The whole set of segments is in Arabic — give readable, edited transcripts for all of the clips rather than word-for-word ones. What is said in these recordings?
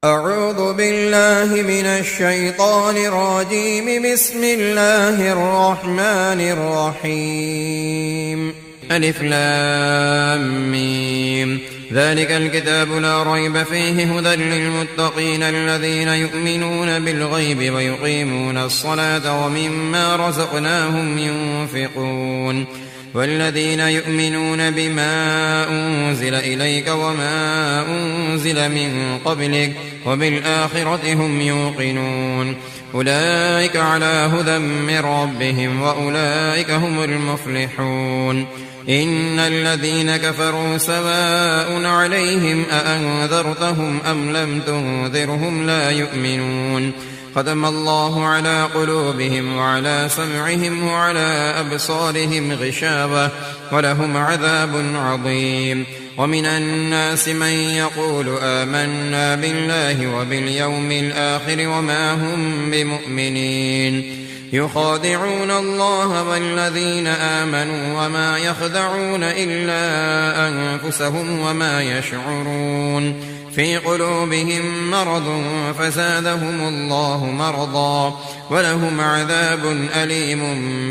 أعوذ بالله من الشيطان الرجيم. بسم الله الرحمن الرحيم. ألف لام ميم. ذلك الكتاب لا ريب فيه هدى للمتقين الذين يؤمنون بالغيب ويقيمون الصلاة ومما رزقناهم ينفقون والذين يؤمنون بما أنزل إليك وما أنزل من قبلك وبالآخرة هم يوقنون أولئك على هدى من ربهم وأولئك هم المفلحون. إن الذين كفروا سواء عليهم أأنذرتهم أم لم تنذرهم لا يؤمنون ختم الله على قلوبهم وعلى سمعهم وعلى أبصارهم غشاوة ولهم عذاب عظيم. ومن الناس من يقول آمنا بالله وباليوم الآخر وما هم بمؤمنين يخادعون الله والذين آمنوا وما يخدعون إلا أنفسهم وما يشعرون في قلوبهم مرض فزادهم الله مرضا ولهم عذاب أليم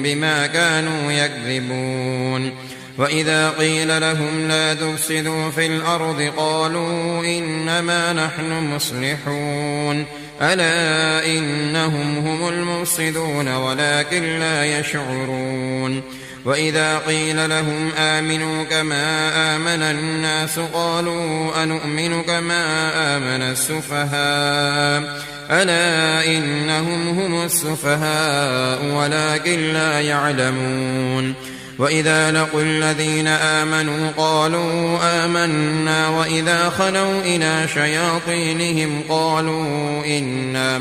بما كانوا يكذبون. وإذا قيل لهم لا تفسدوا في الأرض قالوا إنما نحن مصلحون ألا إنهم هم المفسدون ولكن لا يشعرون. وإذا قيل لهم آمنوا كما آمن الناس قالوا أنؤمن كما آمن السفهاء ألا إنهم هم السفهاء ولكن لا يعلمون. وإذا لقوا الذين آمنوا قالوا آمنا وإذا خلوا إلى شياطينهم قالوا إنا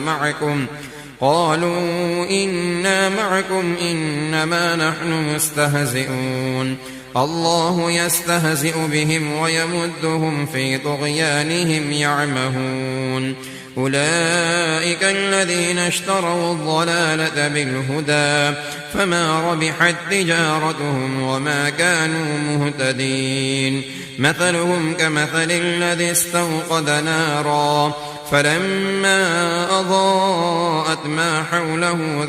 معكم إنما نحن مستهزئون الله يستهزئ بهم ويمدهم في طغيانهم يعمهون. أولئك الذين اشتروا الضلالة بالهدى فما ربحت تجارتهم وما كانوا مهتدين. مثلهم كمثل الذي استوقد نارا فلما أضاءت ما حوله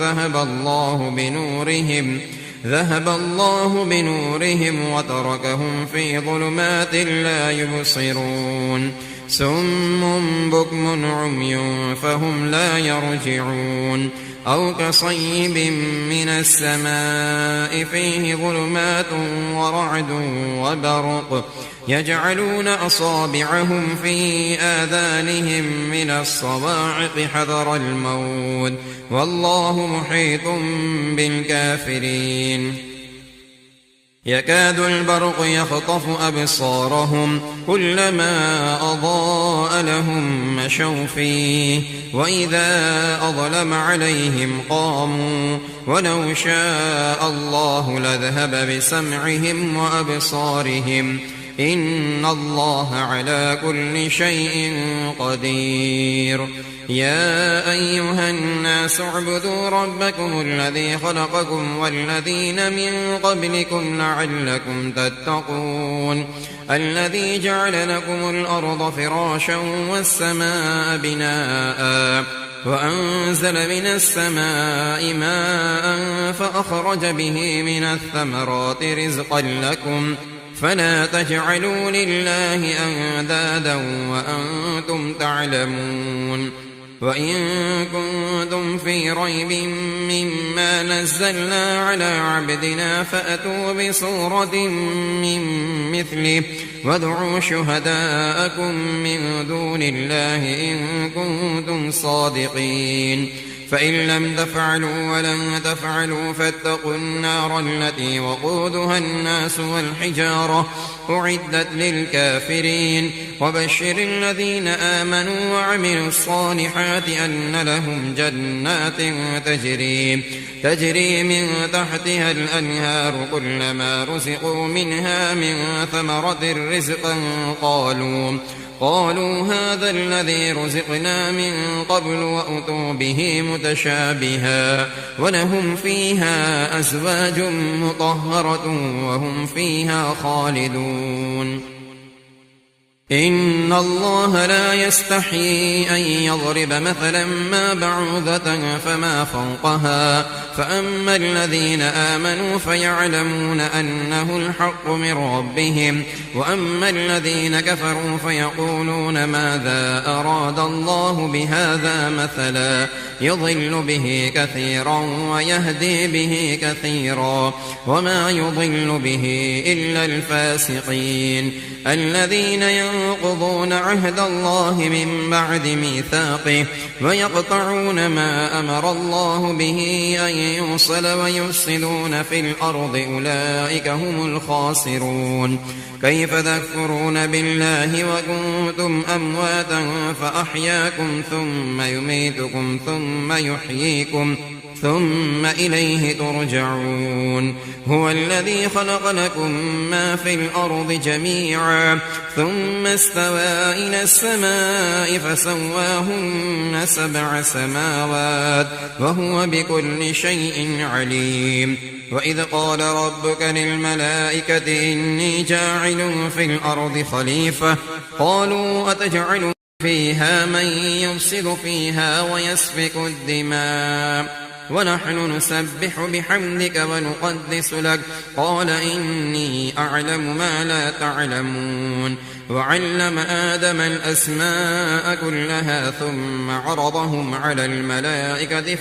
ذهب الله بنورهم وتركهم في ظلمات لا يبصرون سم بكم عمي فهم لا يرجعون. أو كصيب من السماء فيه ظلمات ورعد وبرق يجعلون أصابعهم في آذانهم من الصواعق حذر الموت والله محيط بالكافرين. يكاد البرق يخطف أبصارهم كلما أضاء لهم مشوا فيه وإذا أظلم عليهم قاموا ولو شاء الله لذهب بسمعهم وأبصارهم إن الله على كل شيء قدير. يا أيها الناس اعبدوا ربكم الذي خلقكم والذين من قبلكم لعلكم تتقون الذي جعل لكم الأرض فراشا والسماء بناء وأنزل من السماء ماء فأخرج به من الثمرات رزقا لكم فلا تجعلوا لله أندادا وأنتم تعلمون. وإن كنتم في ريب مما نزلنا على عبدنا فأتوا بسورة من مثله وادعوا شهداءكم من دون الله إن كنتم صادقين فإن لم تفعلوا ولن تفعلوا فاتقوا النار التي وقودها الناس والحجارة أعدت للكافرين. وبشر الذين آمنوا وعملوا الصالحات أن لهم جنات تجري من تحتها الأنهار كلما رزقوا منها من ثمرة رزقا قالوا هذا الذي رزقنا من قبل وأتوا به متشابها ولهم فيها أزواج مطهرة وهم فيها خالدون. إن الله لا يستحيي أن يضرب مثلا ما بعوضة فما فوقها فأما الذين آمنوا فيعلمون أنه الحق من ربهم وأما الذين كفروا فيقولون ماذا أراد الله بهذا مثلا يضل به كثيرا ويهدي به كثيرا وما يضل به إلا الفاسقين الذين ينقضون عهد الله من بعد ميثاقه ويقطعون ما أمر الله به أن يوصل ويفسدون في الأرض أولئك هم الخاسرون كيف تكفرون بالله وكنتم أمواتا فأحياكم ثم يميتكم ثم يحييكم ثم إليه ترجعون هو الذي خلق لكم ما في الأرض جميعا ثم استوى إلى السماء فسواهن 7 سماوات وهو بكل شيء عليم وإذ قال ربك للملائكة إني جاعل في الأرض خليفة قالوا أتجعل فيها من يفسد فيها ويسفك الدماء ونحن نسبح بحمدك ونقدس لك قال إني أعلم ما لا تعلمون وعلم آدم الأسماء كلها ثم عرضهم على الملائكة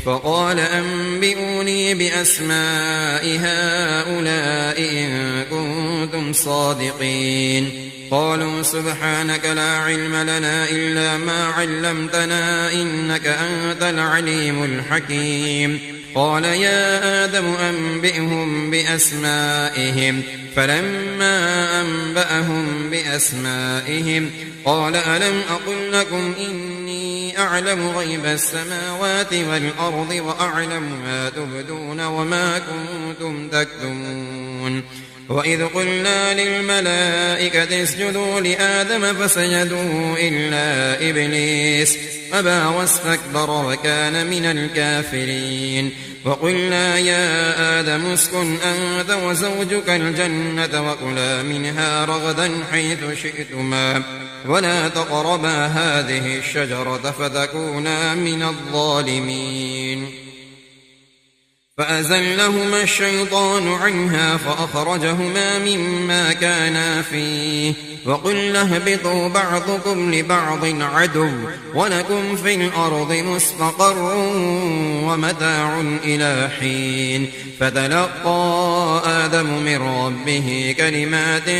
فقال أنبئوني بأسماء هؤلاء إن كنتم صادقين قالوا سبحانك لا علم لنا إلا ما علمتنا إنك أنت العليم الحكيم قال يا آدم أنبئهم بأسمائهم فلما أنبأهم بأسمائهم قال ألم أقل لكم إني أعلم غيب السماوات والأرض وأعلم ما تبدون وما كنتم تكتمون وإذ قلنا للملائكة اسجدوا لآدم فسجدوا إلا إبليس أبى واستكبر وكان من الكافرين وقلنا يا آدم اسكن أنت وزوجك الجنة وكلا منها رغدا حيث شئتما ولا تقربا هذه الشجرة فتكونا من الظالمين فأزلهما الشيطان عنها فأخرجهما مما كانا فيه وقلنا اهبطوا بعضكم لبعض عدو ولكم في الأرض مستقر ومتاع إلى حين فتلقى آدم من ربه كلمات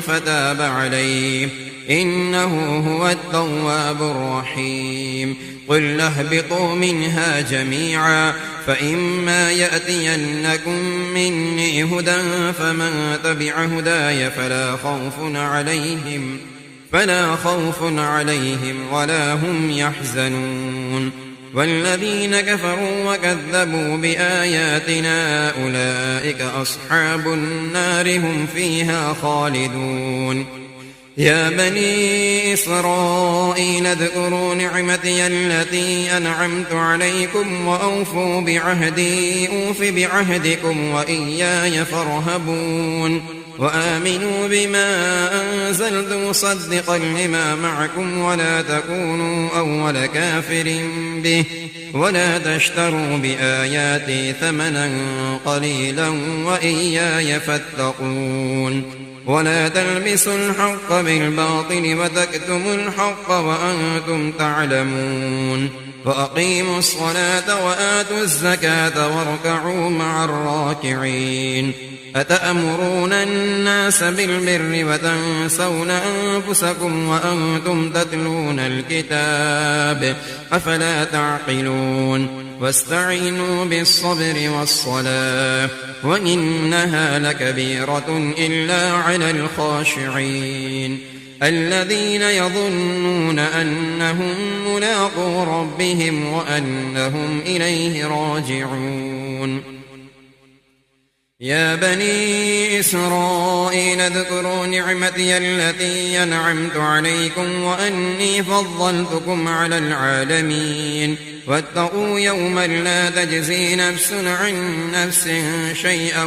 فتاب عليه إنه هو التواب الرحيم قلنا اهبطوا منها جميعا فإما يأتينكم مني هدى فمن تبع هداي فلا خوف عليهم ولا هم يحزنون والذين كفروا وكذبوا بآياتنا أولئك أصحاب النار هم فيها خالدون يا بني إسرائيل اذكروا نعمتي التي أنعمت عليكم وأوفوا بعهدي أوف بعهدكم وإياي فارهبون وآمنوا بما أنزلت مصدقا لما معكم ولا تكونوا أول كافر به ولا تشتروا بآياتي ثمنا قليلا وإياي فاتقون ولا تلبسوا الحق بالباطل وتكتموا الحق وأنتم تعلمون وأقيموا الصلاة وآتوا الزكاة واركعوا مع الراكعين أتأمرون الناس بالبر وتنسون أنفسكم وأنتم تتلون الكتاب أفلا تعقلون واستعينوا بالصبر والصلاة وإنها لكبيرة إلا على الخاشعين الذين يظنون أنهم ملاقو ربهم وأنهم إليه راجعون يا بني إسرائيل اذكروا نعمتي التي أنعمت عليكم وأني فضلتكم على العالمين واتقوا يوما لا تجزي نفس عن نفس شيئا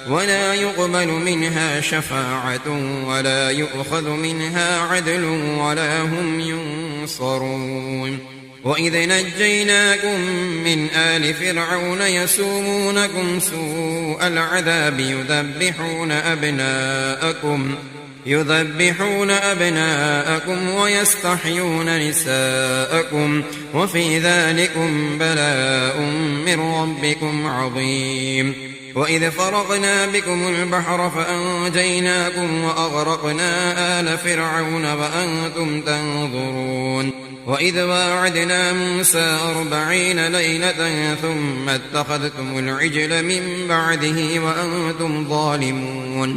ولا يقبل منها شفاعة ولا يؤخذ منها عدل ولا هم ينصرون. وإذ نجيناكم من آل فرعون يسومونكم سوء العذاب يذبحون أبناءكم ويستحيون نساءكم وفي ذلكم بلاء من ربكم عظيم. وإذ فرقنا بكم البحر فأنجيناكم وأغرقنا آل فرعون وأنتم تنظرون. وإذ واعدنا موسى 40 ليلة ثم اتخذتم العجل من بعده وأنتم ظالمون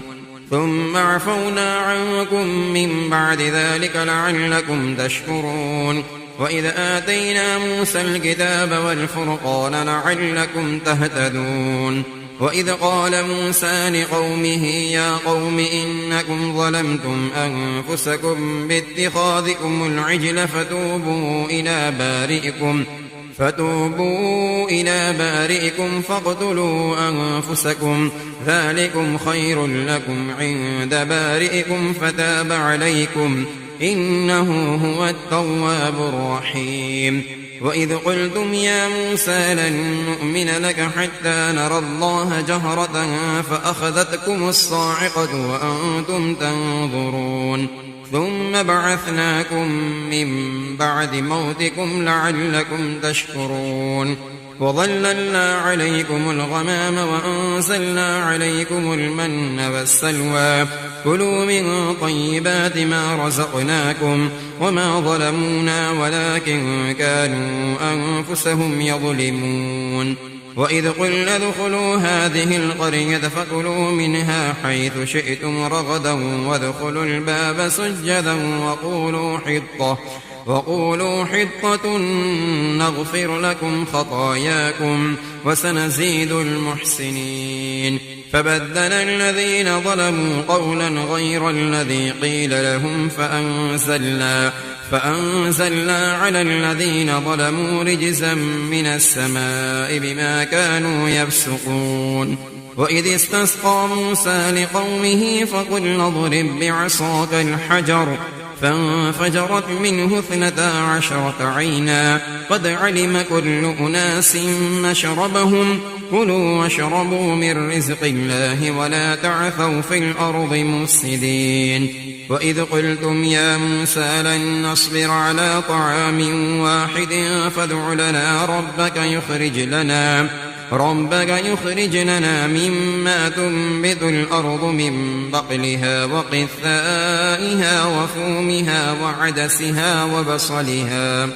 ثم عفونا عنكم من بعد ذلك لعلكم تشكرون. وإذ آتينا موسى الكتاب والفرقان لعلكم تهتدون. وإذ قال موسى لقومه يا قوم إنكم ظلمتم أنفسكم باتخاذكم العجل فتوبوا إلى بارئكم فاقتلوا أنفسكم ذلكم خير لكم عند بارئكم فتاب عليكم إنه هو التواب الرحيم. وإذ قلتم يا موسى لن نؤمن لك حتى نرى الله جهرة فأخذتكم الصاعقة وأنتم تنظرون ثم بعثناكم من بعد موتكم لعلكم تشكرون. وظللنا عليكم الغمام وأنزلنا عليكم المن والسلوى كلوا من طيبات ما رزقناكم وما ظلمونا ولكن كانوا أنفسهم يظلمون. وإذ قلنا ادخلوا هذه القرية فكلوا منها حيث شئتم رغدا وادخلوا الباب سجدا وقولوا حطة نغفر لكم خطاياكم وسنزيد المحسنين. فبدل الذين ظلموا قولا غير الذي قيل لهم فأنزلنا على الذين ظلموا رجزا من السماء بما كانوا يفسقون. وإذ استسقى موسى لقومه فقلنا اضرب بعصاك الحجر فانفجرت منه 12 عينا قد علم كل أناس مشربهم كلوا واشربوا من رزق الله ولا تعثوا في الأرض مفسدين. وإذ قلتم يا موسى لن نصبر على طعام واحد فادع لنا ربك يخرج لنا مما تنبت الأرض من بقلها وقثائها وفومها وعدسها وبصلها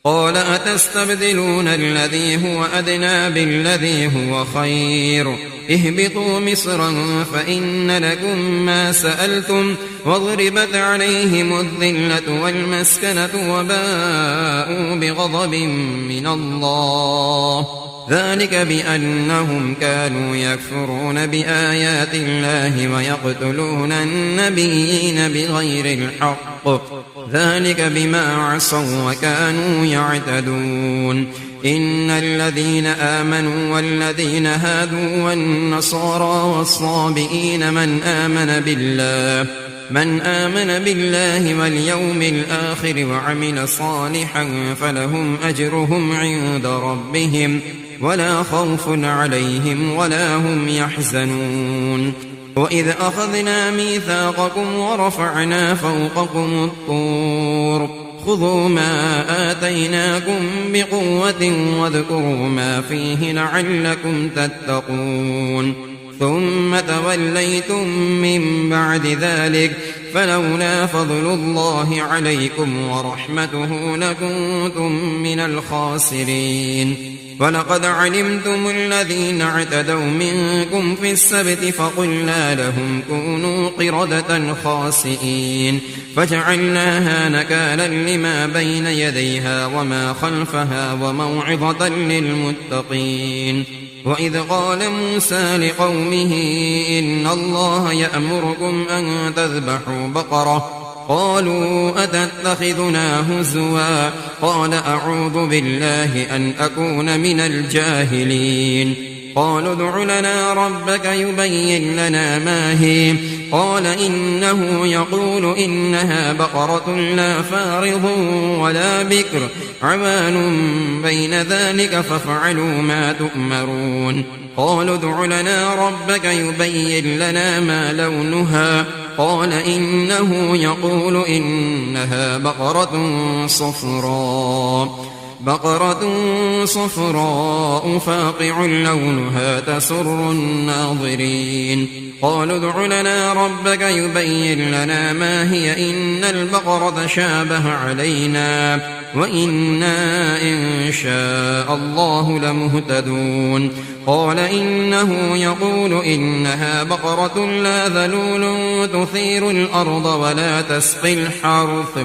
قال أتستبدلون الذي هو أدنى بالذي هو خير اهبطوا مصرا فإن لكم ما سألتم وضربت عليهم الذلة والمسكنة وباءوا بغضب من الله ذلك بأنهم كانوا يكفرون بآيات الله ويقتلون النبيين بغير الحق ذلك بما عصوا وكانوا يعتدون. إن الذين آمنوا والذين هادوا والنصارى والصابئين من آمن بالله واليوم الآخر وعمل صالحا فلهم أجرهم عند ربهم ولا خوف عليهم ولا هم يحزنون. وإذ أخذنا ميثاقكم ورفعنا فوقكم الطور خذوا ما آتيناكم بقوة واذكروا ما فيه لعلكم تتقون ثم توليتم من بعد ذلك فلولا فضل الله عليكم ورحمته لكنتم من الخاسرين. ولقد علمتم الذين اعتدوا منكم في السبت فقلنا لهم كونوا قردة خاسئين فجعلناها نكالا لما بين يديها وما خلفها وموعظة للمتقين. وإذ قال موسى لقومه إن الله يأمركم أن تذبحوا بقرة قالوا أتتخذنا هزوا قال أعوذ بالله أن أكون من الجاهلين قالوا ادع لنا ربك يبين لنا ما هي قال إنه يقول إنها بقرة لا فارض ولا بكر عوان بين ذلك فافعلوا ما تؤمرون قالوا ادع لنا ربك يبين لنا ما لونها قال إنه يقول إنها بقرة صفراء فاقع لونها تسر الناظرين قالوا ادع لنا ربك يبين لنا ما هي إن البقرة شابه علينا وإنا إن شاء الله لمهتدون قال إنه يقول إنها بقرة لا ذلول تثير الأرض ولا تسقي الحرث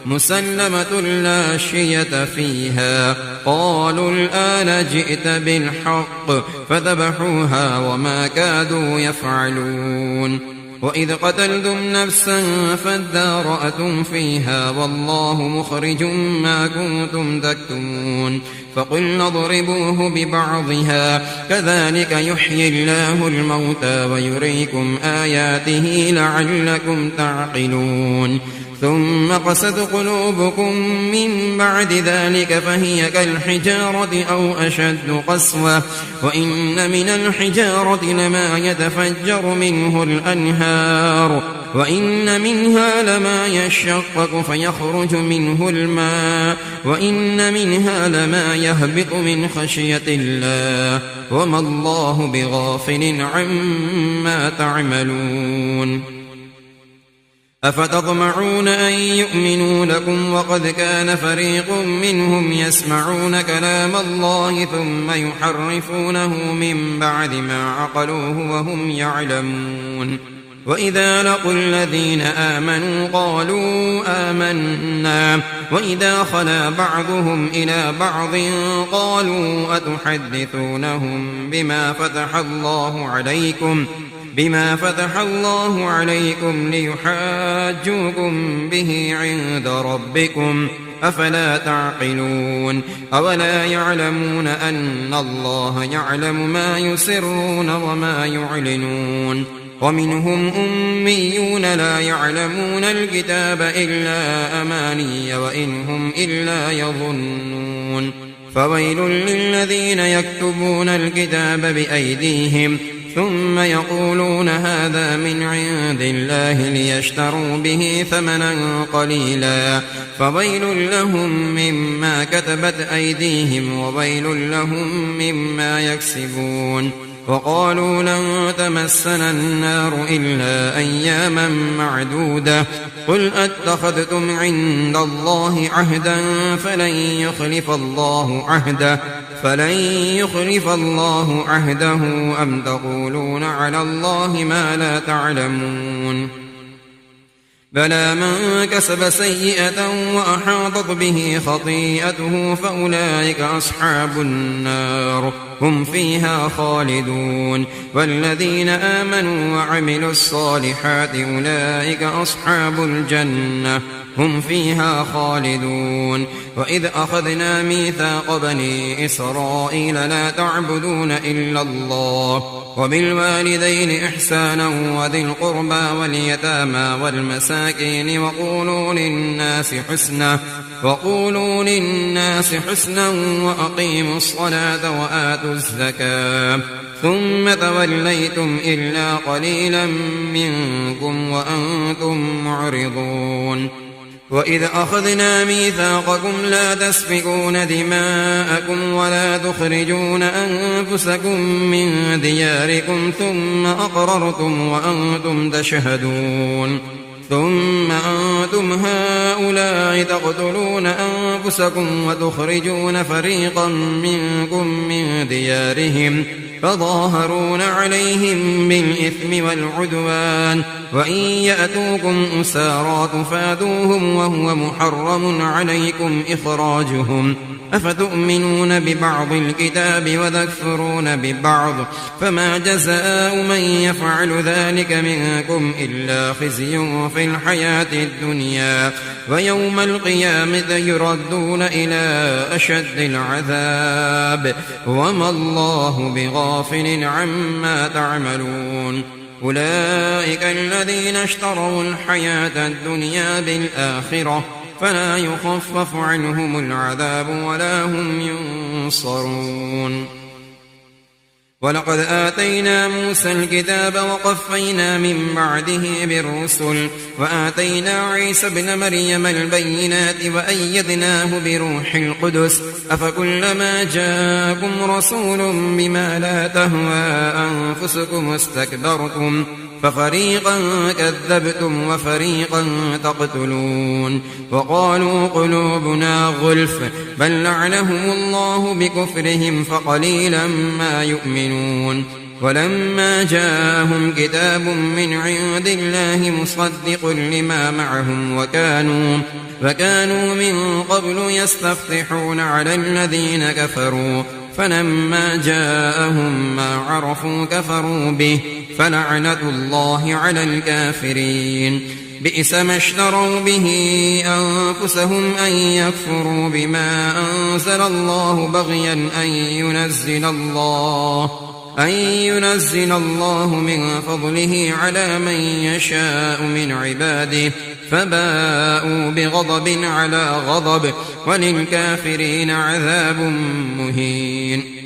مسلمة لا شية فيها قالوا الآن جئت بالحق فذبحوها وما كادوا يفعلون وإذ قتلتم نفسا فادارأتم فيها والله مخرج ما كنتم تكتمون فقلنا اضربوه ببعضها كذلك يحيي الله الموتى ويريكم آياته لعلكم تعقلون ثم قست قلوبكم من بعد ذلك فهي كالحجارة أو أشد قسوة وإن من الحجارة لما يتفجر منه الأنهار وإن منها لما يشقق فيخرج منه الماء وإن منها لما يهبط من خشية الله وما الله بغافل عما تعملون أفتطمعون أن يؤمنوا لكم وقد كان فريق منهم يسمعون كلام الله ثم يحرفونه من بعد ما عقلوه وهم يعلمون وإذا لقوا الذين آمنوا قالوا آمنا وإذا خلا بعضهم إلى بعض قالوا أتحدثونهم بما فتح الله عليكم ليحاجوكم به عند ربكم أفلا تعقلون أولا يعلمون أن الله يعلم ما يسرون وما يعلنون ومنهم أميون لا يعلمون الكتاب إلا أماني وإن هم إلا يظنون فويل للذين يكتبون الكتاب بأيديهم ثم يقولون هذا من عند الله ليشتروا به ثمنا قليلا فويل لهم مما كتبت أيديهم وويل لهم مما يكسبون وقالوا لن تمسنا النار إلا أياما معدودة قل أتخذتم عند الله عهدا فلن يخلف الله عهده أم تقولون على الله ما لا تعلمون بلى من كسب سيئة وأحاطت به خطيئته فأولئك أصحاب النار هم فيها خالدون والذين آمنوا وعملوا الصالحات أولئك أصحاب الجنة هم فيها خالدون وإذ أخذنا ميثاق بني إسرائيل لا تعبدون إلا الله وبالوالدين إحسانا وذي القربى واليتامى والمساكين وقولوا للناس حسنا وأقيموا الصلاة وآتوا الزكاة ثم توليتم إلا قليلا منكم وأنتم معرضون وإذ أخذنا ميثاقكم لا تسفكون دماءكم ولا تخرجون أنفسكم من دياركم ثم أقررتم وأنتم تشهدون ثم أنتم هؤلاء تقتلون أنفسكم وتخرجون فريقا منكم من ديارهم فظاهرون عليهم بالإثم والعدوان وإن يأتوكم أسارى تفادوهم وهو محرم عليكم إخراجهم أفتؤمنون ببعض الكتاب وتكفرون ببعض فما جزاء من يفعل ذلك منكم إلا خزي في الحياة الدنيا ويوم القيامة يردون إلى أشد العذاب وما الله بغافل بغافل عما تعملون أولئك الذين اشتروا الحياة الدنيا بالآخرة فلا يخفف عنهم العذاب ولا هم ينصرون ولقد آتينا موسى الكتاب وقفينا من بعده بالرسل وآتينا عيسى ابن مريم البينات وأيدناه بروح القدس أفكلما جاءكم رسول بما لا تهوى أنفسكم استكبرتم ففريقا كذبتم وفريقا تقتلون وقالوا قلوبنا غلف بل لعنهم الله بكفرهم فقليلا ما يؤمنون ولما جاءهم كتاب من عند الله مصدق لما معهم وكانوا من قبل يستفتحون على الذين كفروا فلما جاءهم ما عرفوا كفروا به فلعنة الله على الكافرين بئس ما اشتروا به أنفسهم أن يكفروا بما أنزل الله بغيا أن ينزل الله من فضله على من يشاء من عباده فباءوا بغضب على غضب وللكافرين عذاب مهين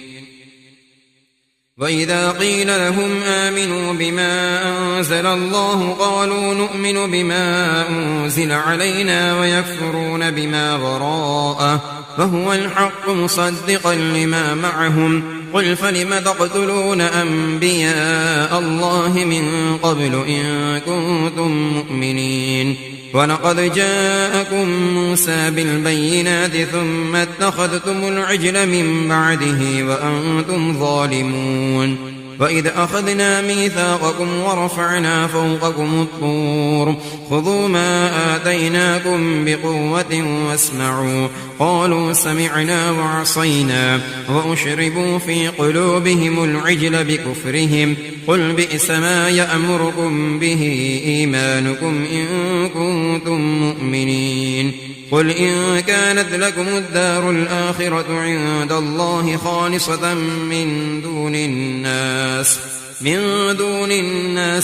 وإذا قيل لهم آمنوا بما أنزل الله قالوا نؤمن بما أنزل علينا ويكفرون بما وراءه فهو الحق مصدقا لما معهم قل فلم تقتلون أنبياء الله من قبل إن كنتم مؤمنين ولقد جاءكم موسى بالبينات ثم اتخذتم العجل من بعده وأنتم ظالمون وإذ أخذنا ميثاقكم ورفعنا فوقكم الطور خذوا ما آتيناكم بقوة واسمعوا قالوا سمعنا وعصينا وأشربوا في قلوبهم العجل بكفرهم قل بئس ما يأمركم به إيمانكم إن كنتم مؤمنين قل إن كانت لكم الدار الآخرة عند الله خالصة من دون الناس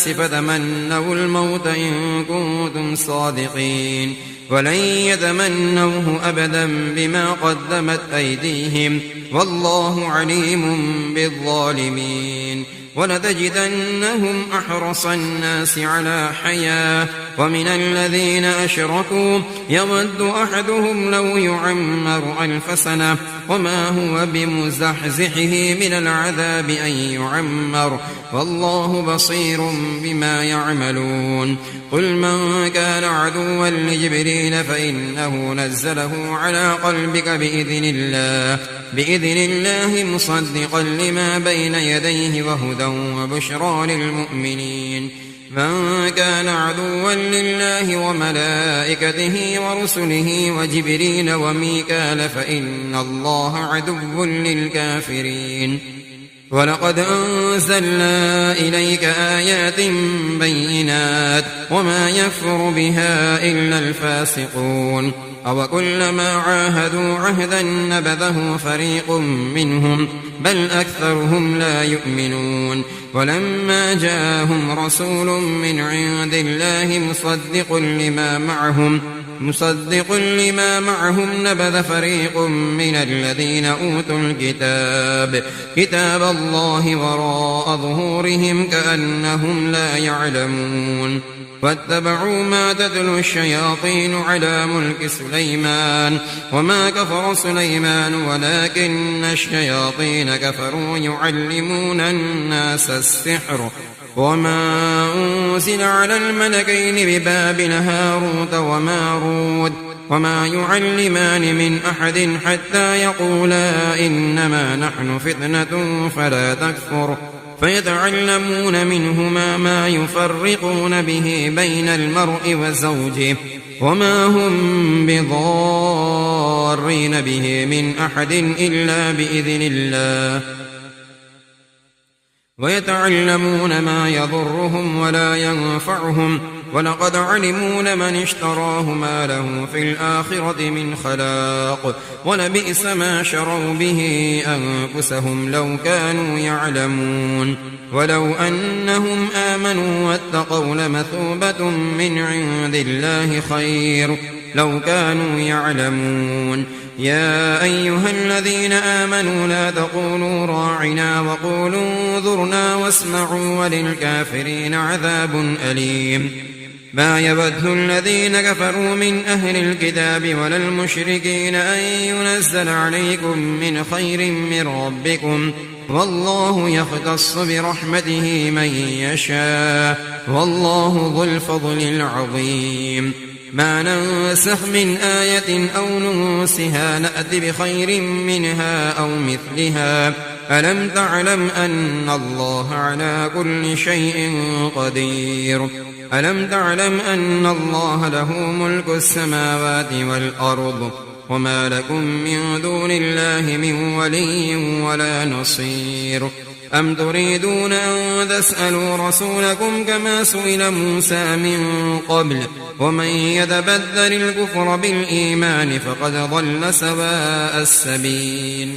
فتمنوا الموت إن كنتم صادقين ولن يتمنوه أبدا بما قدمت أيديهم والله عليم بالظالمين ولتجدنهم أحرص الناس على حياة ومن الذين أشركوا يود أحدهم لو يعمر 1000 سنة وما هو بمزحزحه من العذاب أن يعمر والله بصير بما يعملون قل من كان عدوا لجبريل فإنه نزله على قلبك بإذن الله مصدقا لما بين يديه وهدى وبشرى للمؤمنين من كان عدوا لله وملائكته ورسله وجبريل وميكال فإن الله عدو للكافرين ولقد أنزلنا إليك آيات بينات وما يكفر بها إلا الفاسقون أوكلما عاهدوا عهدا نبذه فريق منهم بل أكثرهم لا يؤمنون ولما جاءهم رسول من عند الله مصدق لما معهم نبذ فريق من الذين أوتوا كتاب الله وراء ظهورهم كأنهم لا يعلمون واتبعوا ما تتلو الشياطين على ملك سليمان وما كفر سليمان ولكن الشياطين كفروا يعلمون الناس السحر وما أنزل على الملكين ببابل هاروت وماروت وما يعلمان من أحد حتى يقولا إنما نحن فتنة فلا تكفر فيتعلمون منهما ما يفرقون به بين المرء وزوجه وما هم بضارين به من أحد إلا بإذن الله ويتعلمون ما يضرهم ولا ينفعهم ولقد علموا لمن اشتراه ما له في الآخرة من خلاق ولبئس ما شروا به أنفسهم لو كانوا يعلمون ولو أنهم آمنوا واتقوا لمثوبة من عند الله خير لو كانوا يعلمون يا أيها الذين آمنوا لا تقولوا راعنا وقولوا انظرنا واسمعوا وللكافرين عذاب أليم ما يود الذين كفروا من أهل الكتاب ولا المشركين أن ينزل عليكم من خير من ربكم والله يختص برحمته من يشاء والله ذو الفضل العظيم ما ننسخ من آية أو ننسها نأت بخير منها أو مثلها ألم تعلم أن الله على كل شيء قدير ألم تعلم أن الله له ملك السماوات والأرض وما لكم من دون الله من ولي ولا نصير أم تريدون أن تسألوا رسولكم كما سئل موسى من قبل ومن يتبدل الكفر بالإيمان فقد ضل سواء السبيل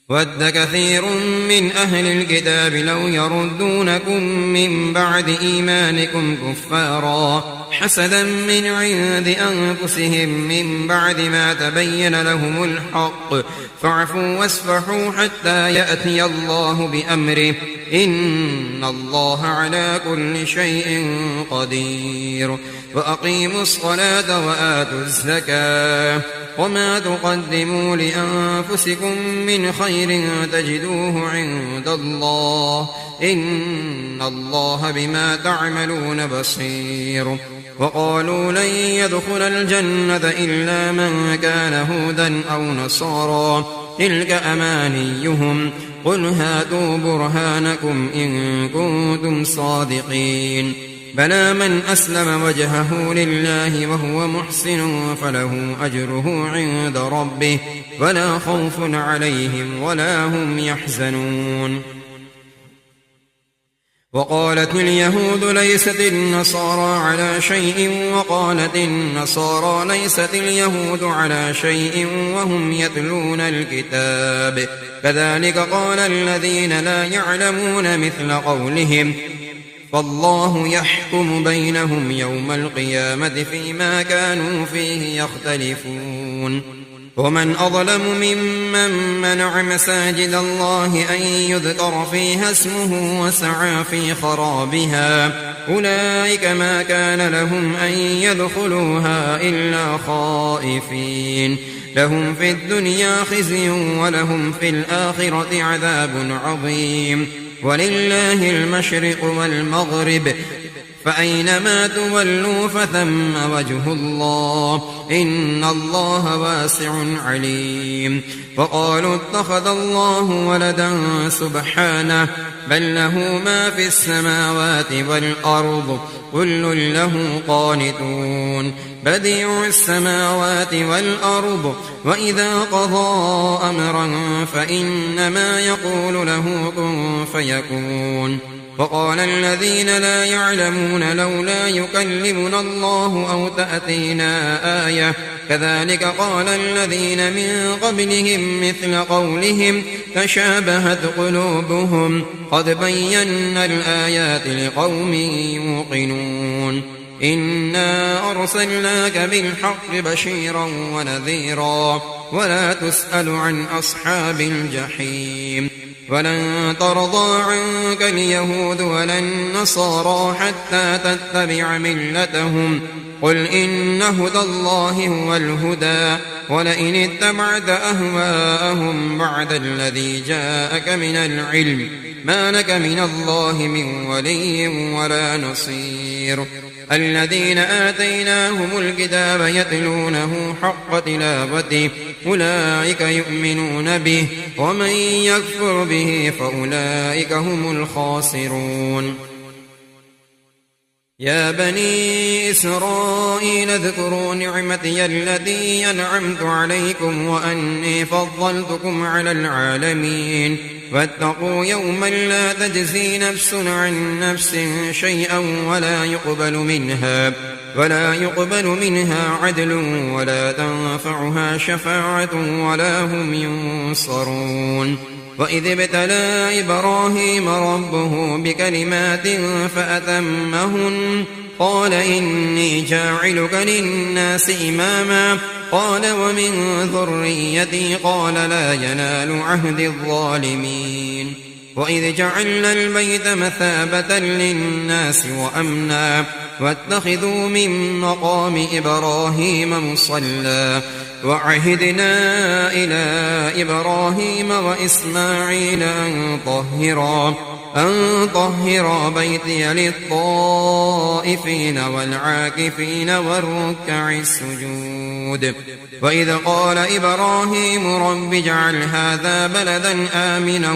ود كثير من أهل الكتاب لو يردونكم من بعد إيمانكم كفارا حسدا من عند أنفسهم من بعد ما تبين لهم الحق فاعفوا واصفحوا حتى يأتي الله بأمره إن الله على كل شيء قدير وأقيموا الصلاة وآتوا الزكاة وما تقدموا لأنفسكم من خير تجدوه عند الله إن الله بما تعملون بصير وقالوا لن يدخل الجنة إلا من كان هودا أو نصارى تلك أمانيهم قل هاتوا برهانكم إن كنتم صادقين بلى من أسلم وجهه لله وهو محسن فله أجره عند ربه ولا خوف عليهم ولا هم يحزنون وقالت اليهود ليست النصارى على شيء وقالت النصارى ليست اليهود على شيء وهم يتلون الكتاب كذلك قال الذين لا يعلمون مثل قولهم فالله يحكم بينهم يوم القيامة فيما كانوا فيه يختلفون ومن أظلم ممن منع مساجد الله أن يذكر فيها اسمه وسعى في خرابها أولئك ما كان لهم أن يدخلوها إلا خائفين لهم في الدنيا خزي ولهم في الآخرة عذاب عظيم ولله المشرق والمغرب فأينما تولوا فثم وجه الله إن الله واسع عليم وقالوا اتخذ الله ولدا سبحانه بل له ما في السماوات والأرض كل له قانتون بديع السماوات والأرض وإذا قضى أمرا فإنما يقول له كن فيكون وقال الذين لا يعلمون لولا يكلمنا الله أو تأتينا آية كذلك قال الذين من قبلهم مثل قولهم تشابهت قلوبهم قد بينا الآيات لقوم يوقنون إنا أرسلناك بالحق بشيرا ونذيرا ولا تسأل عن أصحاب الجحيم ولن ترضى عنك اليهود ولا النصارى حتى تتبع ملتهم قل إن هدى الله هو الهدى ولئن اتبعت أهواءهم بعد الذي جاءك من العلم ما لك من الله من ولي ولا نصير الذين آتيناهم الكتاب يتلونه حق تلاوته أولئك يؤمنون به ومن يكفر به فأولئك هم الخاسرون يا بني إسرائيل اذكروا نعمتي التي أنعمت عليكم وأني فضلتكم على العالمين واتقوا يوما لا تجزي نفس عن نفس شيئا ولا يقبل منها عدل ولا تنفعها شفاعة ولا هم ينصرون. وإذ ابتلى إبراهيم ربه بكلمات فأتمهن قال إني جاعلك للناس إماما قال ومن ذريتي قال لا ينال عهد الظالمين. وإذ جعلنا البيت مثابة للناس وأمنا واتخذوا من مقام إبراهيم مصلى وعهدنا إلى إبراهيم وإسماعيل أن طهرا بيتي للطائفين والعاكفين والركع السجود. وإذ قال إبراهيم رب اجعل هذا بلدا آمنا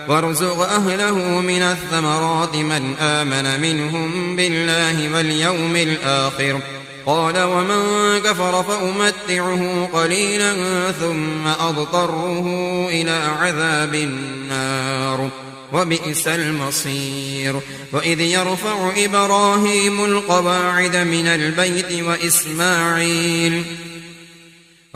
وارزق أهله من الثمرات من آمن منهم بالله واليوم الآخر قال ومن كفر فأمتعه قليلا ثم أضطره إلى عذاب النار وبئس المصير. وإذ يرفع إبراهيم القواعد من البيت وإسماعيل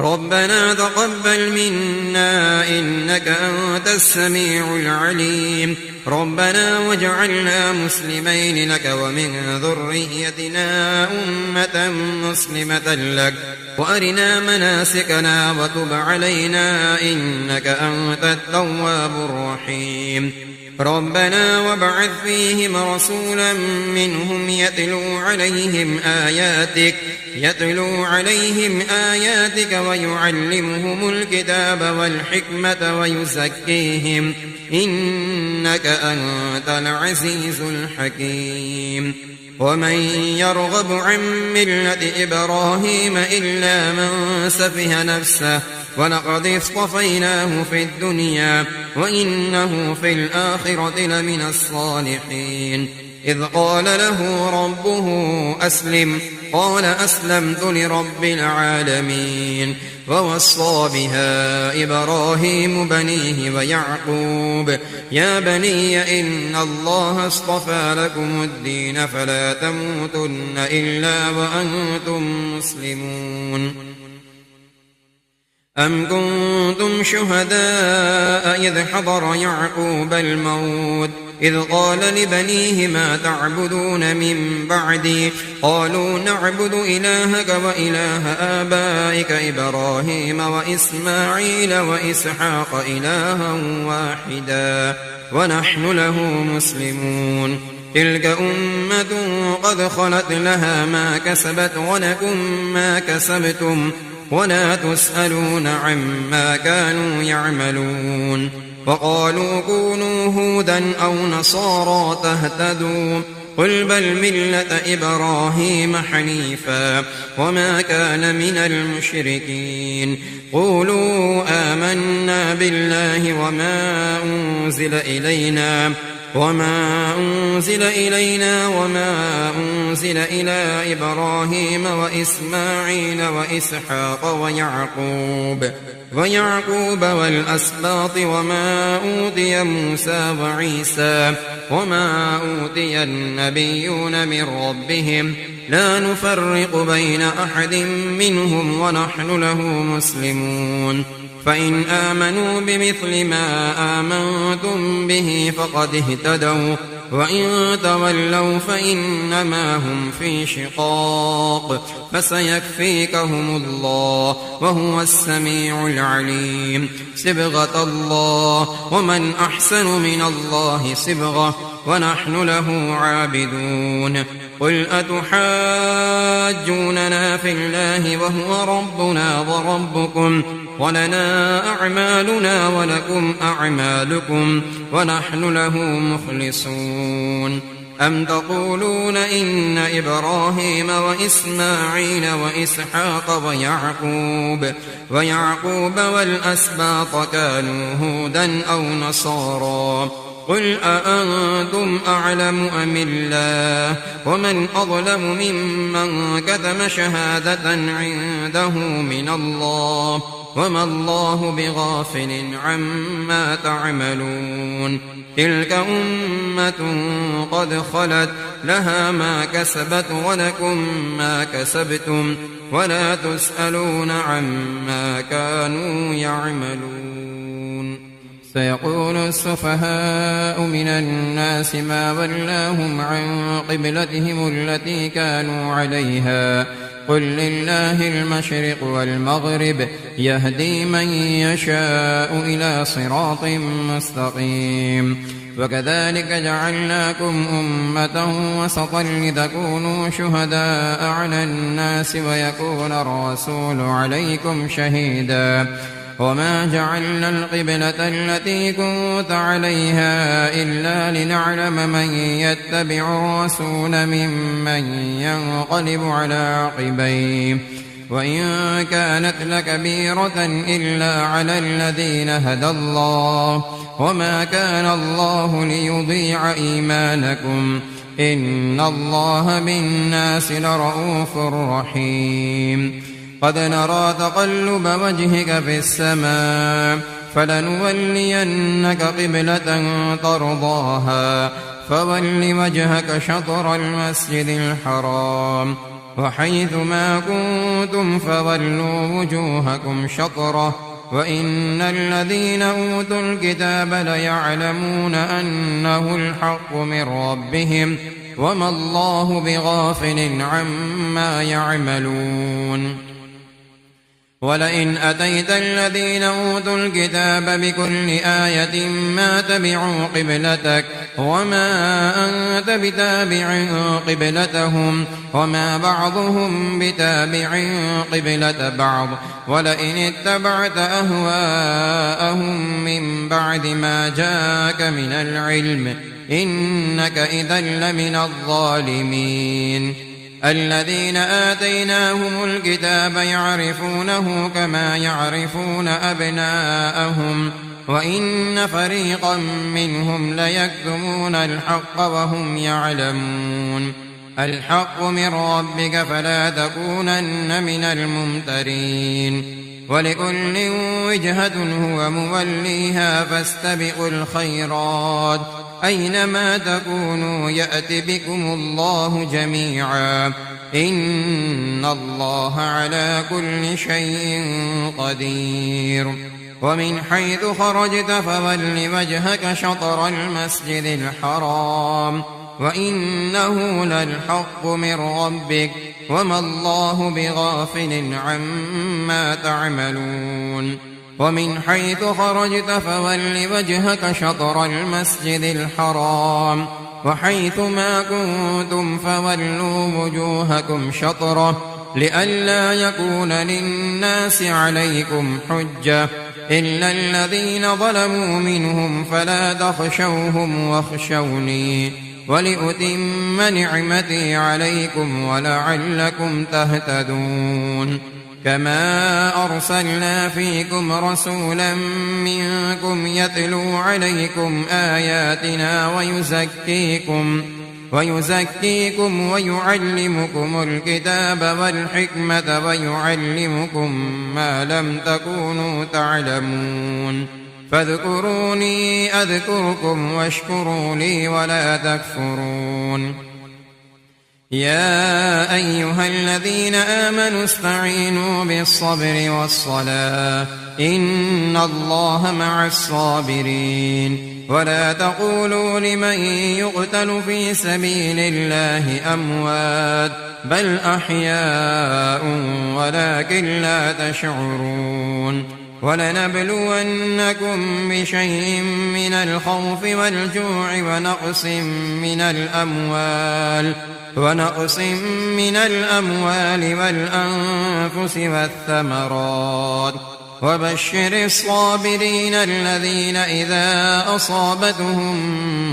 ربنا تقبل منا إنك أنت السميع العليم ربنا واجعلنا مسلمين لك ومن ذريتنا أمة مسلمة لك وأرنا مناسكنا وتب علينا إنك أنت التواب الرحيم ربنا وابعث فيهم رسولا منهم يتلو عليهم آياتك ويعلمهم الكتاب والحكمة ويزكيهم إنك أنت العزيز الحكيم. ومن يرغب عن ملة إبراهيم إلا من سفه نفسه ولقد اصطفيناه في الدنيا وإنه في الآخرة لمن الصالحين. إذ قال له ربه أسلم قال أسلمت لرب العالمين. ووصى بها إبراهيم بنيه ويعقوب يا بني إن الله اصطفى لكم الدين فلا تموتن إلا وأنتم مسلمون. أم كنتم شهداء إذ حضر يعقوب الموت إذ قال لبنيه ما تعبدون من بعدي قالوا نعبد إلهك وإله آبائك إبراهيم وإسماعيل وإسحاق إلها واحدا ونحن له مسلمون. تلك أمة قد خلت لها ما كسبت ولكم ما كسبتم ولا تسألون عما كانوا يعملون. وقالوا كونوا هودا أو نصارى تهتدوا قل بل ملة إبراهيم حنيفا وما كان من المشركين. قولوا آمنا بالله وما أنزل إلينا وما أنزل إلى إبراهيم وإسماعيل وإسحاق ويعقوب والأسباط وما أوتي موسى وعيسى وما أوتي النبيون من ربهم لا نفرق بين أحد منهم ونحن له مسلمون. فإن آمنوا بمثل ما آمنتم به فقد اهتدوا وإن تولوا فإنما هم في شقاق فسيكفيكهم الله وهو السميع العليم. صبغة الله ومن أحسن من الله صبغة ونحن له عابدون. قل أتحاجوننا في الله وهو ربنا وربكم ولنا أعمالنا ولكم أعمالكم ونحن له مخلصون. أم تقولون إن إبراهيم وإسماعيل وإسحاق ويعقوب والأسباط كانوا هودا أو نصارى قل أأنتم أعلم أم الله ومن أظلم ممن كتم شهادة عنده من الله وما الله بغافل عما تعملون تلك أمة قد خلت لها ما كسبت ولكم ما كسبتم ولا تسألون عما كانوا يعملون سيقول السفهاء من الناس ما ولاهم عن قبلتهم التي كانوا عليها قل لله المشرق والمغرب يهدي من يشاء إلى صراط مستقيم وكذلك جعلناكم أمة وسطا لتكونوا شهداء على الناس ويكون الرسول عليكم شهيدا وما جعلنا القبلة التي كنت عليها إلا لنعلم من يتبع الرسول ممن ينقلب على عقبيه وإن كانت لكبيرة إلا على الذين هدى الله وما كان الله ليضيع إيمانكم إن الله بالناس لرءوف رحيم قد نرى تقلب وجهك في السماء فلنولينك قبلة ترضاها فول وجهك شطر المسجد الحرام وحيث ما كنتم فولوا وجوهكم شطره وإن الذين أوتوا الكتاب ليعلمون أنه الحق من ربهم وما الله بغافل عما يعملون ولئن أتيت الذين أوتوا الكتاب بكل آية ما تبعوا قبلتك وما أنت بتابع قبلتهم وما بعضهم بتابع قبلة بعض ولئن اتبعت أهواءهم من بعد ما جاءك من العلم إنك إذا لمن الظالمين الذين آتيناهم الكتاب يعرفونه كما يعرفون أبناءهم وإن فريقا منهم ليكتمون الحق وهم يعلمون الحق من ربك فلا تكونن من الممترين ولكل وجهة هو موليها فاستبقوا الخيرات أينما تكونوا يأت بكم الله جميعا إن الله على كل شيء قدير ومن حيث خرجت فول وجهك شطر المسجد الحرام وإنه للحق من ربك وما الله بغافل عما تعملون ومن حيث خرجت فول وجهك شطر المسجد الحرام وحيث ما كنتم فولوا وجوهكم شطره لئلا يكون للناس عليكم حجة إلا الذين ظلموا منهم فلا تخشوهم واخشوني ولأتم نعمتي عليكم ولعلكم تهتدون كما أرسلنا فيكم رسولا منكم يتلو عليكم آياتنا ويزكيكم ويعلمكم الكتاب والحكمة ويعلمكم ما لم تكونوا تعلمون فاذكروني أذكركم واشكروا لي ولا تكفرون يا أيها الذين آمنوا استعينوا بالصبر والصلاة إن الله مع الصابرين ولا تقولوا لمن يقتل في سبيل الله أموات بل أحياء ولكن لا تشعرون ولنبلونكم بشيء من الخوف والجوع ونقص من الأموال والأنفس والثمرات وبشر الصابرين الذين إذا أصابتهم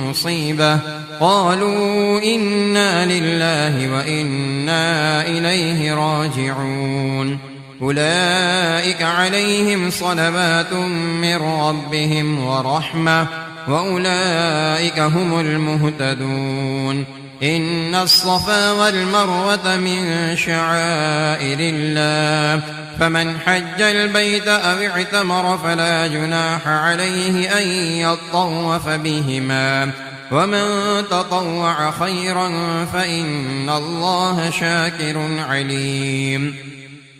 مصيبة قالوا إنا لله وإنا إليه راجعون أولئك عليهم صلوات من ربهم ورحمة وأولئك هم المهتدون إن الصفا والمروة من شعائر الله فمن حج البيت أو اعتمر فلا جناح عليه أن يطوف بهما ومن تطوع خيرا فإن الله شاكر عليم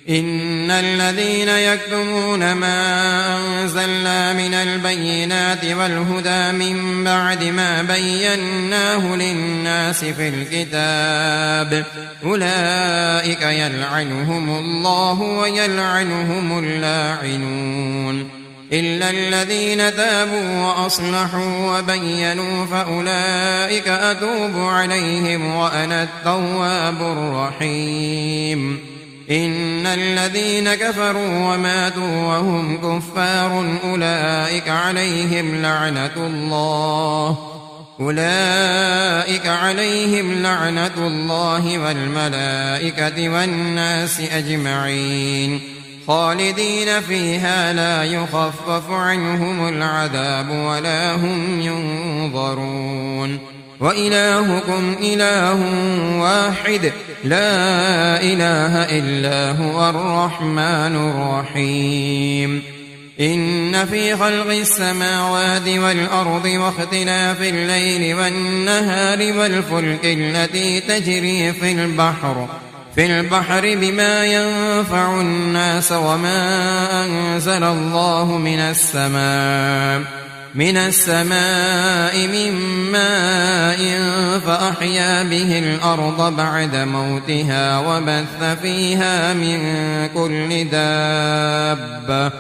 إن الذين يكتمون ما أنزلنا من البينات والهدى من بعد ما بيناه للناس في الكتاب أولئك يلعنهم الله ويلعنهم اللاعنون إلا الذين تابوا وأصلحوا وبينوا فأولئك أتوب عليهم وأنا التواب الرحيم إن الذين كفروا وماتوا وهم كفار أولئك عليهم لعنة الله والملائكة والناس أجمعين خالدين فيها لا يخفف عنهم العذاب ولا هم ينظرون وإلهكم إله واحد لا إله إلا هو الرحمن الرحيم إن في خلق السماوات والأرض واختلاف الليل والنهار والفلك التي تجري في البحر بما ينفع الناس وما أنزل الله من السماء من ماء فأحيا به الأرض بعد موتها وبث فيها من كل دابة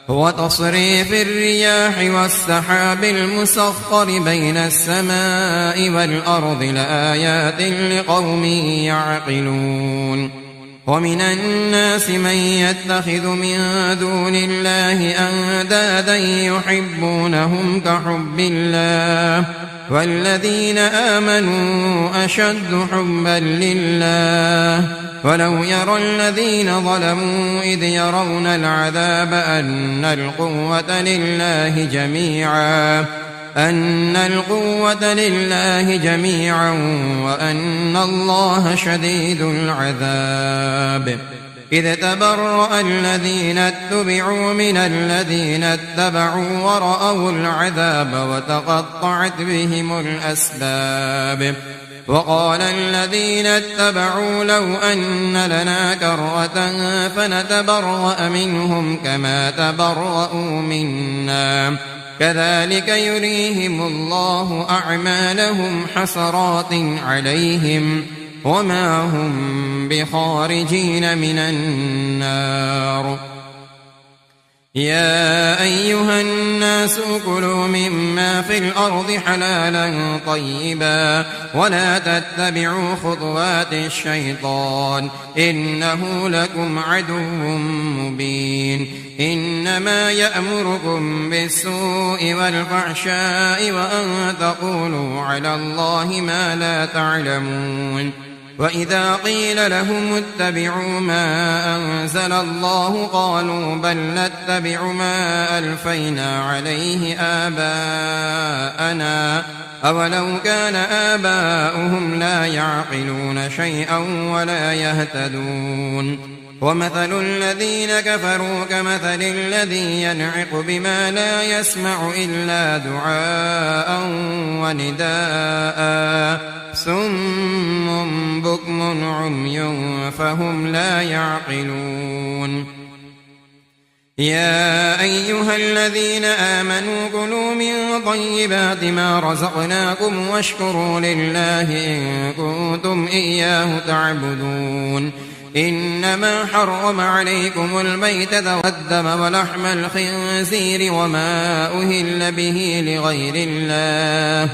وتصريف الرياح والسحاب المسخر بين السماء والأرض لآيات لقوم يعقلون ومن الناس من يتخذ من دون الله أندادا يحبونهم كحب الله والذين آمنوا أشد حبا لله ولو يرى الذين ظلموا إذ يرون العذاب أن القوة لله جميعا وأن الله شديد العذاب إذ تبرأ الذين اتبعوا من الذين اتبعوا ورأوا العذاب وتقطعت بهم الأسباب وقال الذين اتبعوا لو أن لنا كرة فنتبرأ منهم كما تبرأوا منا كذلك يريهم الله أعمالهم حسرات عليهم وما هم بخارجين من النار يا أيها الناس كلوا مما في الأرض حلالا طيبا ولا تتبعوا خطوات الشيطان إنه لكم عدو مبين إنما يأمركم بالسوء والفحشاء وأن تقولوا على الله ما لا تعلمون وإذا قيل لهم اتبعوا ما أنزل الله قالوا بل نتبع ما ألفينا عليه آباءنا أولو كان آباؤهم لا يعقلون شيئا ولا يهتدون ومثل الذين كفروا كمثل الذي ينعق بما لا يسمع إلا دعاء ونداء صم بكم عمي فهم لا يعقلون يا أيها الذين آمنوا كلوا من طيبات ما رزقناكم واشكروا لله إن كنتم إياه تعبدون إنما حرم عليكم الميتة والدم ولحم الخنزير وما أهل به لغير الله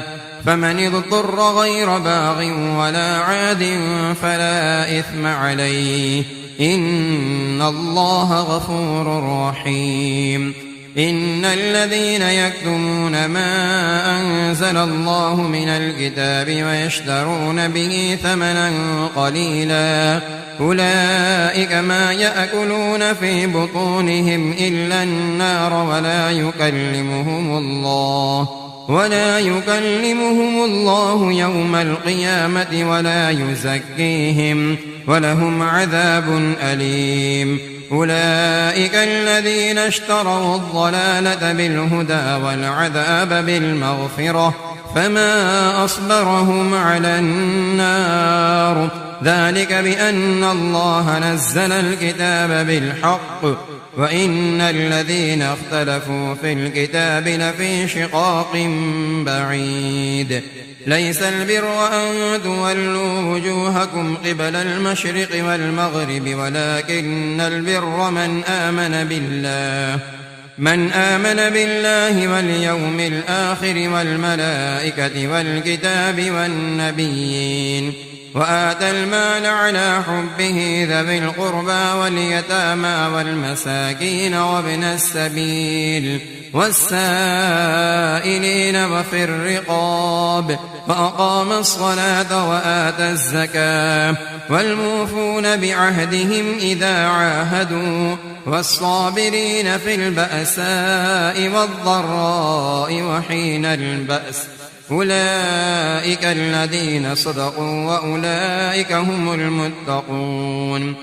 فمن اضطر غير باغ ولا عاد فلا إثم عليه إن الله غفور رحيم إن الذين يكتمون ما أنزل الله من الكتاب ويشترون به ثمنا قليلا أولئك ما يأكلون في بطونهم إلا النار ولا يكلمهم الله يوم القيامة ولا يزكيهم ولهم عذاب أليم. أولئك الذين اشتروا الضلالة بالهدى والعذاب بالمغفرة فما أصبرهم على النار. ذلك بأن الله نزل الكتاب بالحق وإن الذين اختلفوا في الكتاب لفي شقاق بعيد. ليس البر أن تولوا وجوهكم قبل المشرق والمغرب ولكن البر من آمن بالله واليوم الآخر والملائكة والكتاب والنبيين وآتى المال على حبه ذوي القربى واليتامى والمساكين وابن السبيل والسائلين وفي الرقاب وأقام الصلاة وآتى الزكاة والموفون بعهدهم إذا عاهدوا والصابرين في البأساء والضراء وحين البأس. أولئك الذين صدقوا وأولئك هم المتقون.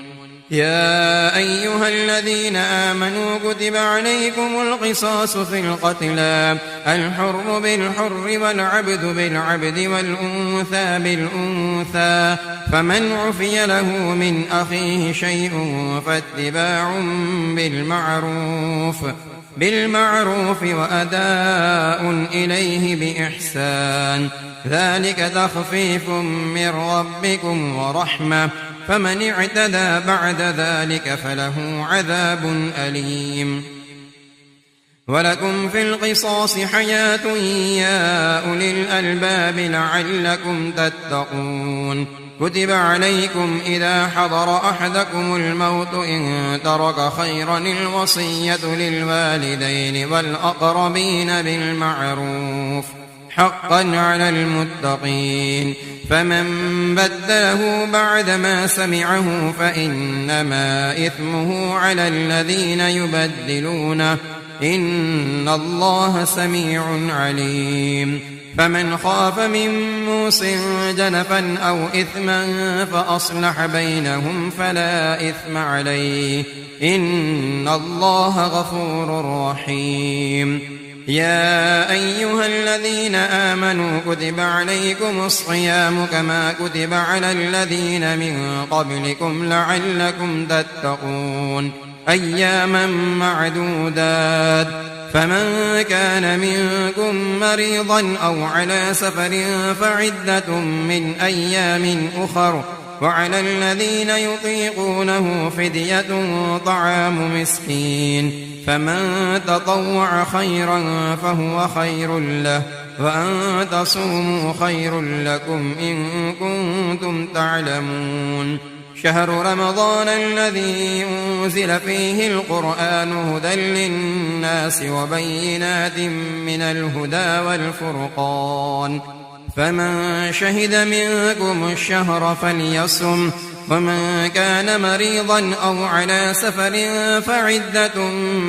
يا أيها الذين آمنوا كتب عليكم القصاص في القتلى الحر بالحر والعبد بالعبد والأنثى بالأنثى فمن عفي له من أخيه شيء فاتباع بالمعروف وأداء إليه بإحسان ذلك تخفيف من ربكم ورحمة فمن اعتدى بعد ذلك فله عذاب أليم. ولكم في القصاص حياة يا أولي الألباب لعلكم تتقون. كتب عليكم إذا حضر أحدكم الموت إن ترك خيرا الوصية للوالدين والأقربين بالمعروف حقا على المتقين. فمن بدله بعدما سمعه فإنما إثمه على الذين يبدلونه إن الله سميع عليم. فمن خاف من موص جنفا أو إثما فأصلح بينهم فلا إثم عليه إن الله غفور رحيم. يا أيها الذين آمنوا كتب عليكم الصيام كما كتب على الذين من قبلكم لعلكم تتقون أياما معدودات. فمن كان منكم مريضا أو على سفر فعدة من أيام أخر وعلى الذين يطيقونه فدية طعام مسكين فمن تطوع خيرا فهو خير له وأن تصوموا خير لكم إن كنتم تعلمون. شهر رمضان الذي أنزل فيه القرآن هدى للناس وبينات من الهدى والفرقان فمن شهد منكم الشهر فليصم ومن كان مريضا أو على سفر فعدة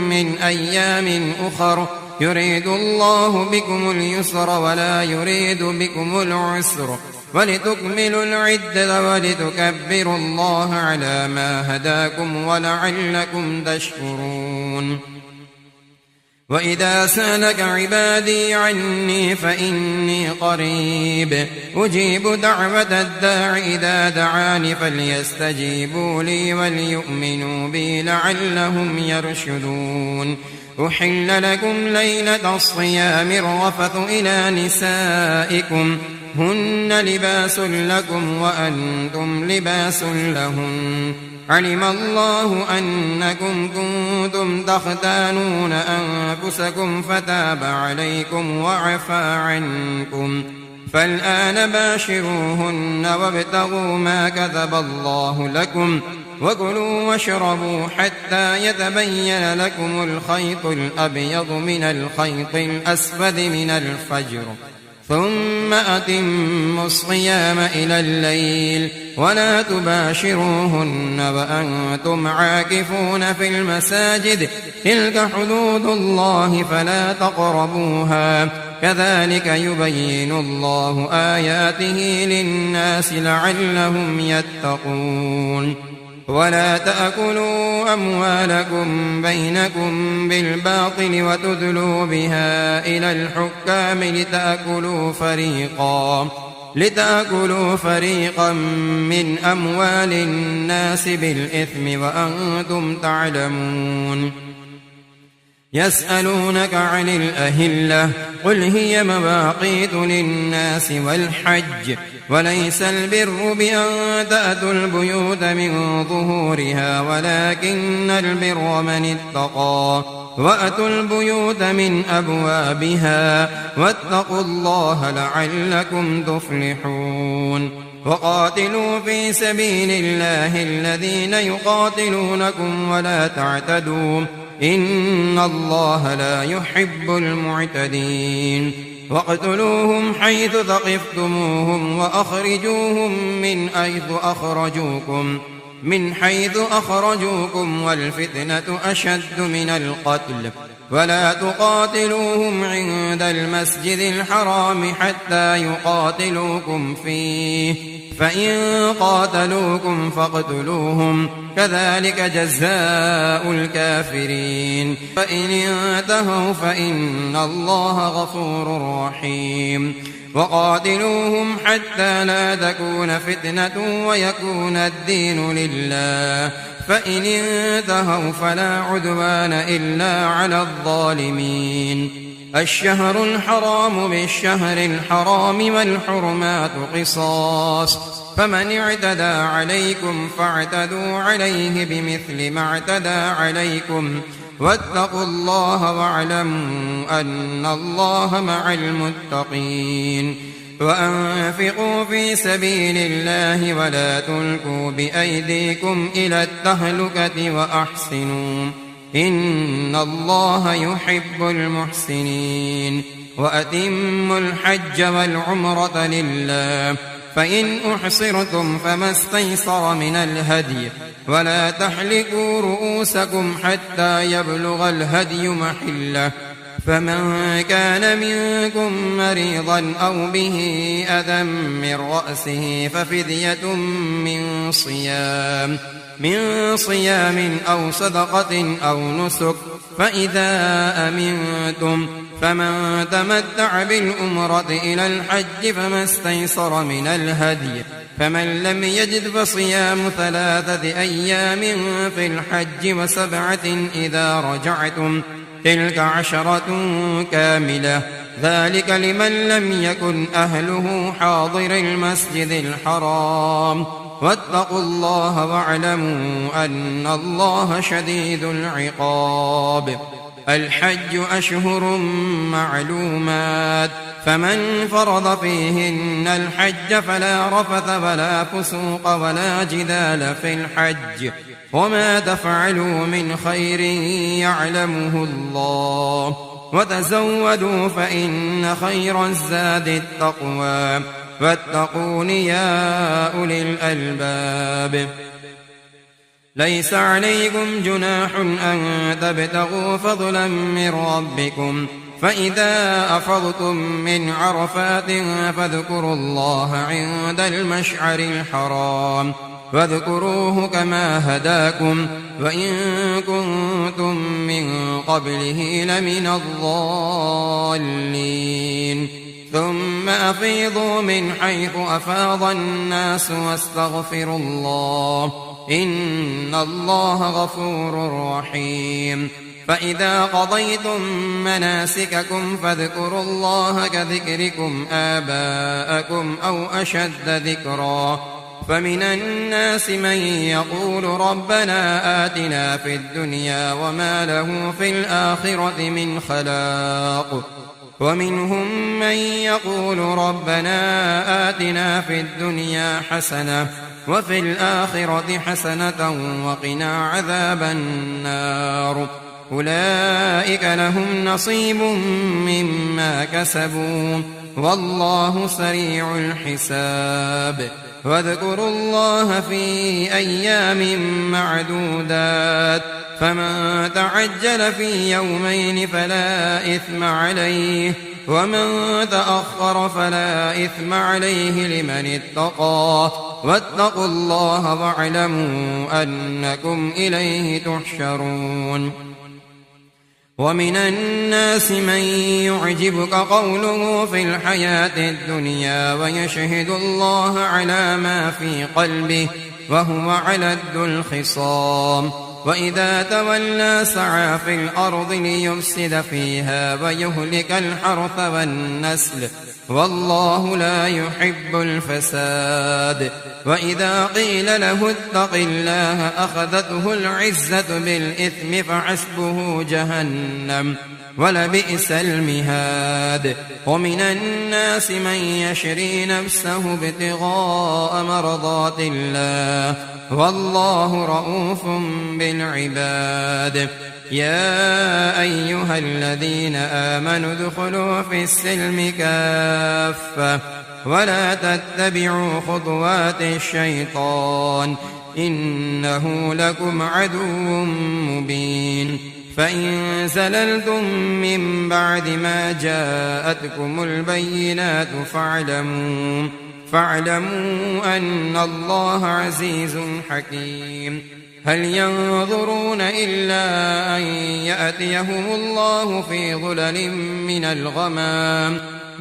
من أيام أخر يريد الله بكم اليسر ولا يريد بكم العسر ولتكملوا العدة ولتكبروا الله على ما هداكم ولعلكم تشكرون. وإذا سألك عبادي عني فإني قريب أجيب دعوة الداع إذا دعاني فليستجيبوا لي وليؤمنوا بي لعلهم يرشدون. أحل لكم ليلة الصيام الرفث إلى نسائكم هن لباس لكم وأنتم لباس لهن علم الله أنكم كنتم تختانون أنفسكم فتاب عليكم وعفى عنكم فالآن باشروهن وابتغوا ما كتب الله لكم وكلوا واشربوا حتى يتبين لكم الخيط الأبيض من الخيط الأسود من الفجر ثم أتموا الصيام إلى الليل ولا تباشروهن وأنتم عاكفون في المساجد تلك حدود الله فلا تقربوها كذلك يبين الله آياته للناس لعلهم يتقون ولا تأكلوا أموالكم بينكم بالباطل وتدلوا بها إلى الحكام لتأكلوا فريقا من أموال الناس بالإثم وأنتم تعلمون يسألونك عن الأهلة قل هي مواقيت للناس والحج وليس البر بأن تأتوا البيوت من ظهورها ولكن البر من اتقى وأتوا البيوت من أبوابها واتقوا الله لعلكم تفلحون وقاتلوا في سبيل الله الذين يقاتلونكم ولا تعتدوا إن الله لا يحب المعتدين واقتلوهم حيث ثقفتموهم وأخرجوهم من حيث أخرجوكم والفتنة أشد من القتل ولا تقاتلوهم عند المسجد الحرام حتى يقاتلوكم فيه فإن قاتلوكم فاقتلوهم كذلك جزاء الكافرين فإن انتهوا فإن الله غفور رحيم وقاتلوهم حتى لا تكون فتنة ويكون الدين لله فإن انتهوا فلا عدوان إلا على الظالمين الشهر الحرام بالشهر الحرام والحرمات قصاص فمن اعتدى عليكم فاعتدوا عليه بمثل ما اعتدى عليكم واتقوا الله واعلموا أن الله مع المتقين وأنفقوا في سبيل الله ولا تلقوا بأيديكم إلى التهلكة وأحسنوا إن الله يحب المحسنين وأتموا الحج والعمرة لله فإن أحصرتم فما استيسر من الهدي ولا تحلقوا رؤوسكم حتى يبلغ الهدي محله فمن كان منكم مريضا أو به أذى من رأسه ففدية من صيام أو صدقة أو نسك فإذا أمنتم فمن تمتع بالأمرة إلى الحج فما استيسر من الهدي فمن لم يجد فصيام 3 أيام في الحج و7 إذا رجعتم تلك 10 كاملة ذلك لمن لم يكن أهله حاضر المسجد الحرام واتقوا الله واعلموا أن الله شديد العقاب الحج أشهر معلومات فمن فرض فيهن الحج فلا رفث ولا فسوق ولا جدال في الحج وما تفعلوا من خير يعلمه الله وتزودوا فإن خير الزاد التقوى واتقون يا أولي الألباب ليس عليكم جناح أن تبتغوا فضلا من ربكم فإذا أفضتم من عرفات فاذكروا الله عند المشعر الحرام واذكروه كما هداكم وإن كنتم من قبله لمن الضالين ثم أفيضوا من حيث أفاض الناس واستغفروا الله إن الله غفور رحيم فإذا قضيتم مناسككم فاذكروا الله كذكركم آباءكم أو أشد ذكرا فمن الناس من يقول ربنا آتنا في الدنيا وما له في الآخرة من خلاق ومنهم من يقول ربنا آتنا في الدنيا حسنة وفي الآخرة حسنة وقنا عذاب النار أولئك لهم نصيب مما كسبوا والله سريع الحساب واذكروا الله في أيام معدودات فمن تعجل في يومين فلا إثم عليه ومن تأخر فلا إثم عليه لمن اتقى واتقوا الله واعلموا أنكم إليه تحشرون ومن الناس من يعجبك قوله في الحياة الدنيا ويشهد الله على ما في قلبه وهو علد الخصام وإذا تولى سعى في الأرض ليفسد فيها ويهلك الحرث والنسل والله لا يحب الفساد وإذا قيل له اتق الله أخذته العزة بالإثم فحسبه جهنم ولبئس المهاد ومن الناس من يشري نفسه ابتغاء مرضات الله والله رؤوف بالعباد يا أيها الذين آمنوا ادخلوا في السلم كافة ولا تتبعوا خطوات الشيطان إنه لكم عدو مبين فإن زللتم من بعد ما جاءتكم البينات فاعلموا أن الله عزيز حكيم هل ينظرون إلا أن يأتيهم الله في ظلل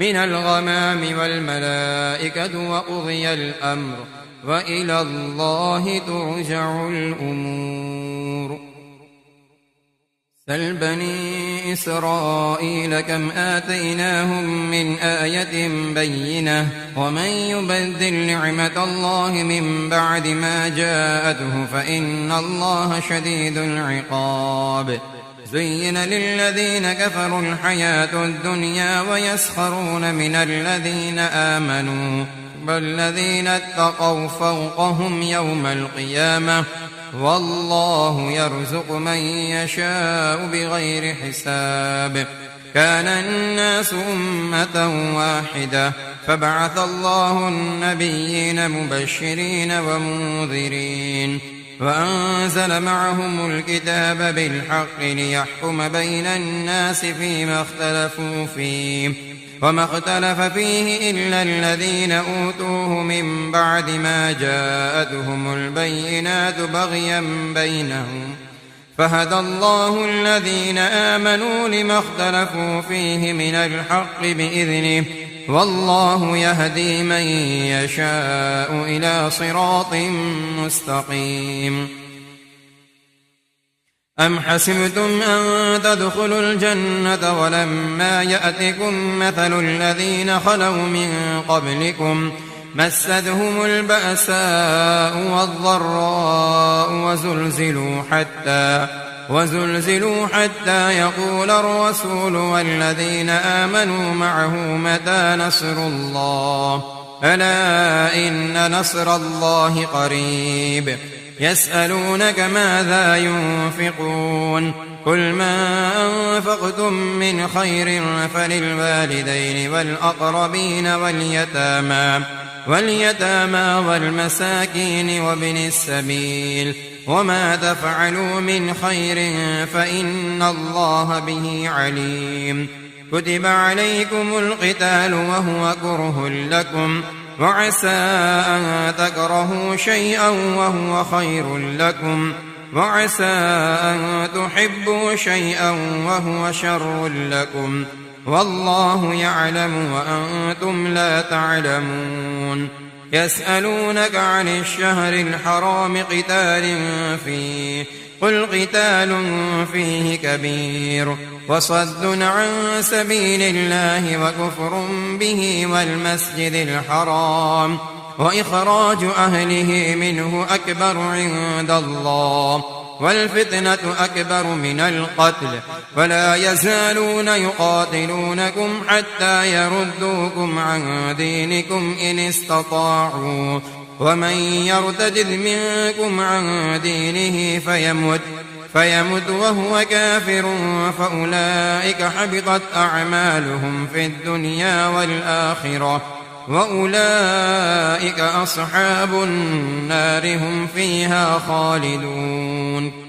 من الغمام والملائكة وقضي الأمر وإلى الله ترجع الأمور سل بني إسرائيل كم آتيناهم من آية بينة ومن يبدل نعمة الله من بعد ما جاءته فإن الله شديد العقاب زين للذين كفروا الحياة الدنيا ويسخرون من الذين آمنوا والذين اتقوا فوقهم يوم القيامة والله يرزق من يشاء بغير حساب كان الناس أمة واحدة فبعث الله النبيين مبشرين ومنذرين وأنزل معهم الكتاب بالحق ليحكم بين الناس فيما اختلفوا فيه وما اختلف فيه إلا الذين أوتوه من بعد ما جاءتهم البينات بغيا بينهم فهدى الله الذين آمنوا لما اختلفوا فيه من الحق بإذنه والله يهدي من يشاء إلى صراط مستقيم أم حسبتم أن تدخلوا الجنة ولما يأتكم مثل الذين خلوا من قبلكم مستهم البأساء والضراء وزلزلوا حتى يقول الرسول والذين آمنوا معه متى نصر الله ألا إن نصر الله قريب يسألونك ماذا ينفقون قل ما أنفقتم من خير فللوالدين والأقربين واليتامى والمساكين وابن السبيل وما تفعلوا من خير فإن الله به عليم كتب عليكم القتال وهو كره لكم وعسى أن تكرهوا شيئا وهو خير لكم وعسى أن تحبوا شيئا وهو شر لكم والله يعلم وأنتم لا تعلمون يسألونك عن الشهر الحرام قتال فيه قل قتال فيه كبير وصد عن سبيل الله وكفر به والمسجد الحرام وإخراج أهله منه أكبر عند الله والفتنة أكبر من القتل ولا يزالون يقاتلونكم حتى يردوكم عن دينكم إن استطاعوا ومن يرتد منكم عن دينه فيمت وهو كافر فأولئك حبطت أعمالهم في الدنيا والآخرة وأولئك أصحاب النار هم فيها خالدون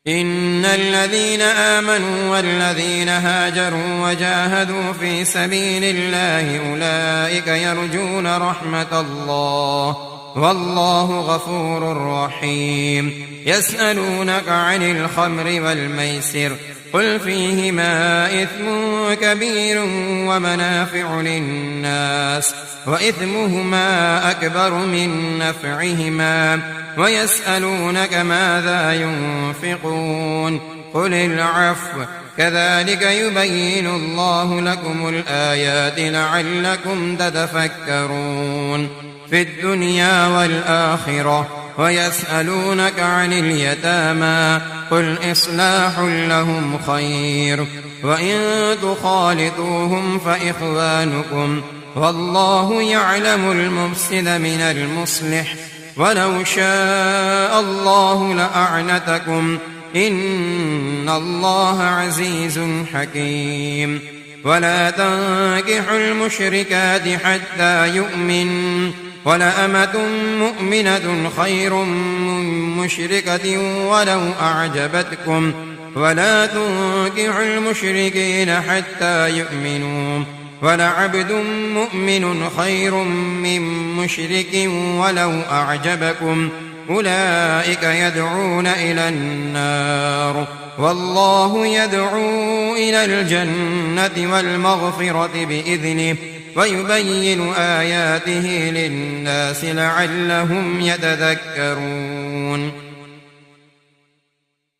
إن الذين آمنوا والذين هاجروا وجاهدوا في سبيل الله أولئك يرجون رحمة الله والله غفور رحيم. يسألونك عن الخمر والميسر قل فيهما إثم كبير ومنافع للناس وإثمهما أكبر من نفعهما ويسألونك ماذا ينفقون قل العفو كذلك يبين الله لكم الآيات لعلكم تتفكرون في الدنيا والآخرة. ويسألونك عن اليتامى قل إصلاح لهم خير وإن تخالطوهم فإخوانكم والله يعلم المفسد من المصلح ولو شاء الله لأعنتكم إن الله عزيز حكيم. ولا تنكحوا المشركات حتى يؤمنوا ولأمة مؤمنة خير من مشركة ولو أعجبتكم ولا تنكحوا المشركين حتى يؤمنوا ولعبد مؤمن خير من مشرك ولو أعجبكم أولئك يدعون إلى النار والله يدعو إلى الجنة والمغفرة بإذنه ويبين آياته للناس لعلهم يتذكرون.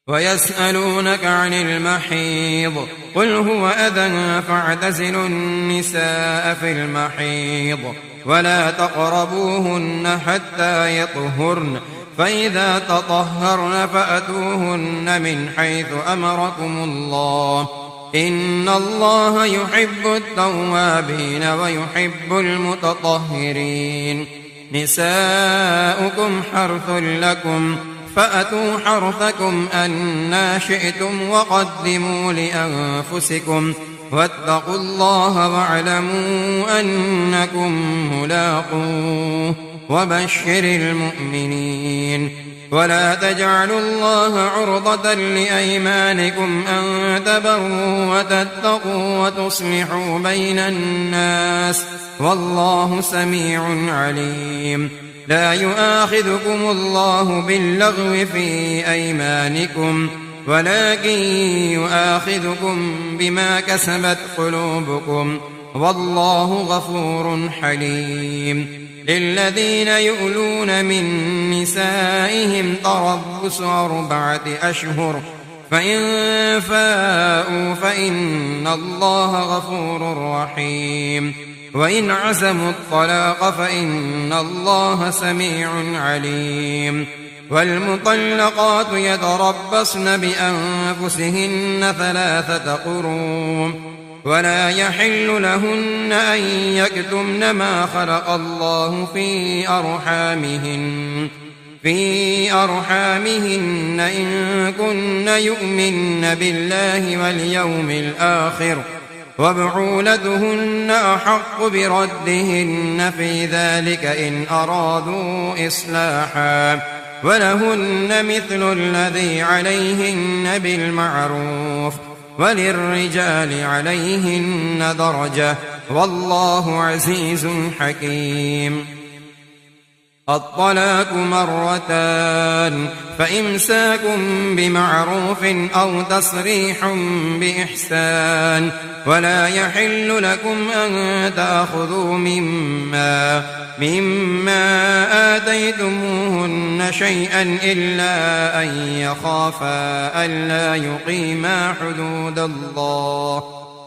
ويسألونك عن المحيض قل هو أذى فاعتزلوا النساء في المحيض ولا تقربوهن حتى يطهرن فإذا تطهرن فأتوهن من حيث أمركم الله إن الله يحب التوابين ويحب المتطهرين. نساؤكم حرث لكم فأتوا حرثكم أنى شئتم وقدموا لأنفسكم واتقوا الله واعلموا أنكم ملاقوه وبشر المؤمنين. ولا تجعلوا الله عرضة لأيمانكم أن تبروا وتتقوا وتصلحوا بين الناس والله سميع عليم. لا يؤاخذكم الله باللغو في أيمانكم ولكن يؤاخذكم بما كسبت قلوبكم والله غفور حليم. للذين يؤلون من نسائهم تربص 4 أشهر فإن فاءوا فإن الله غفور رحيم. وإن عزموا الطلاق فإن الله سميع عليم. والمطلقات يتربصن بأنفسهن 3 قروء ولا يحل لهن أن يكتمن ما خلق الله في أرحامهن إن كن يؤمن بالله واليوم الآخر وبعولتهن أحق بردهن في ذلك إن أرادوا إصلاحا ولهن مثل الذي عليهن بالمعروف وللرجال عليهن درجة والله عزيز حكيم. الطلاق 2 فإمساك بمعروف أو تسريح بإحسان ولا يحل لكم أن تأخذوا مما آتيتموهن شيئا إلا أن يخافا ألا يقيما حدود الله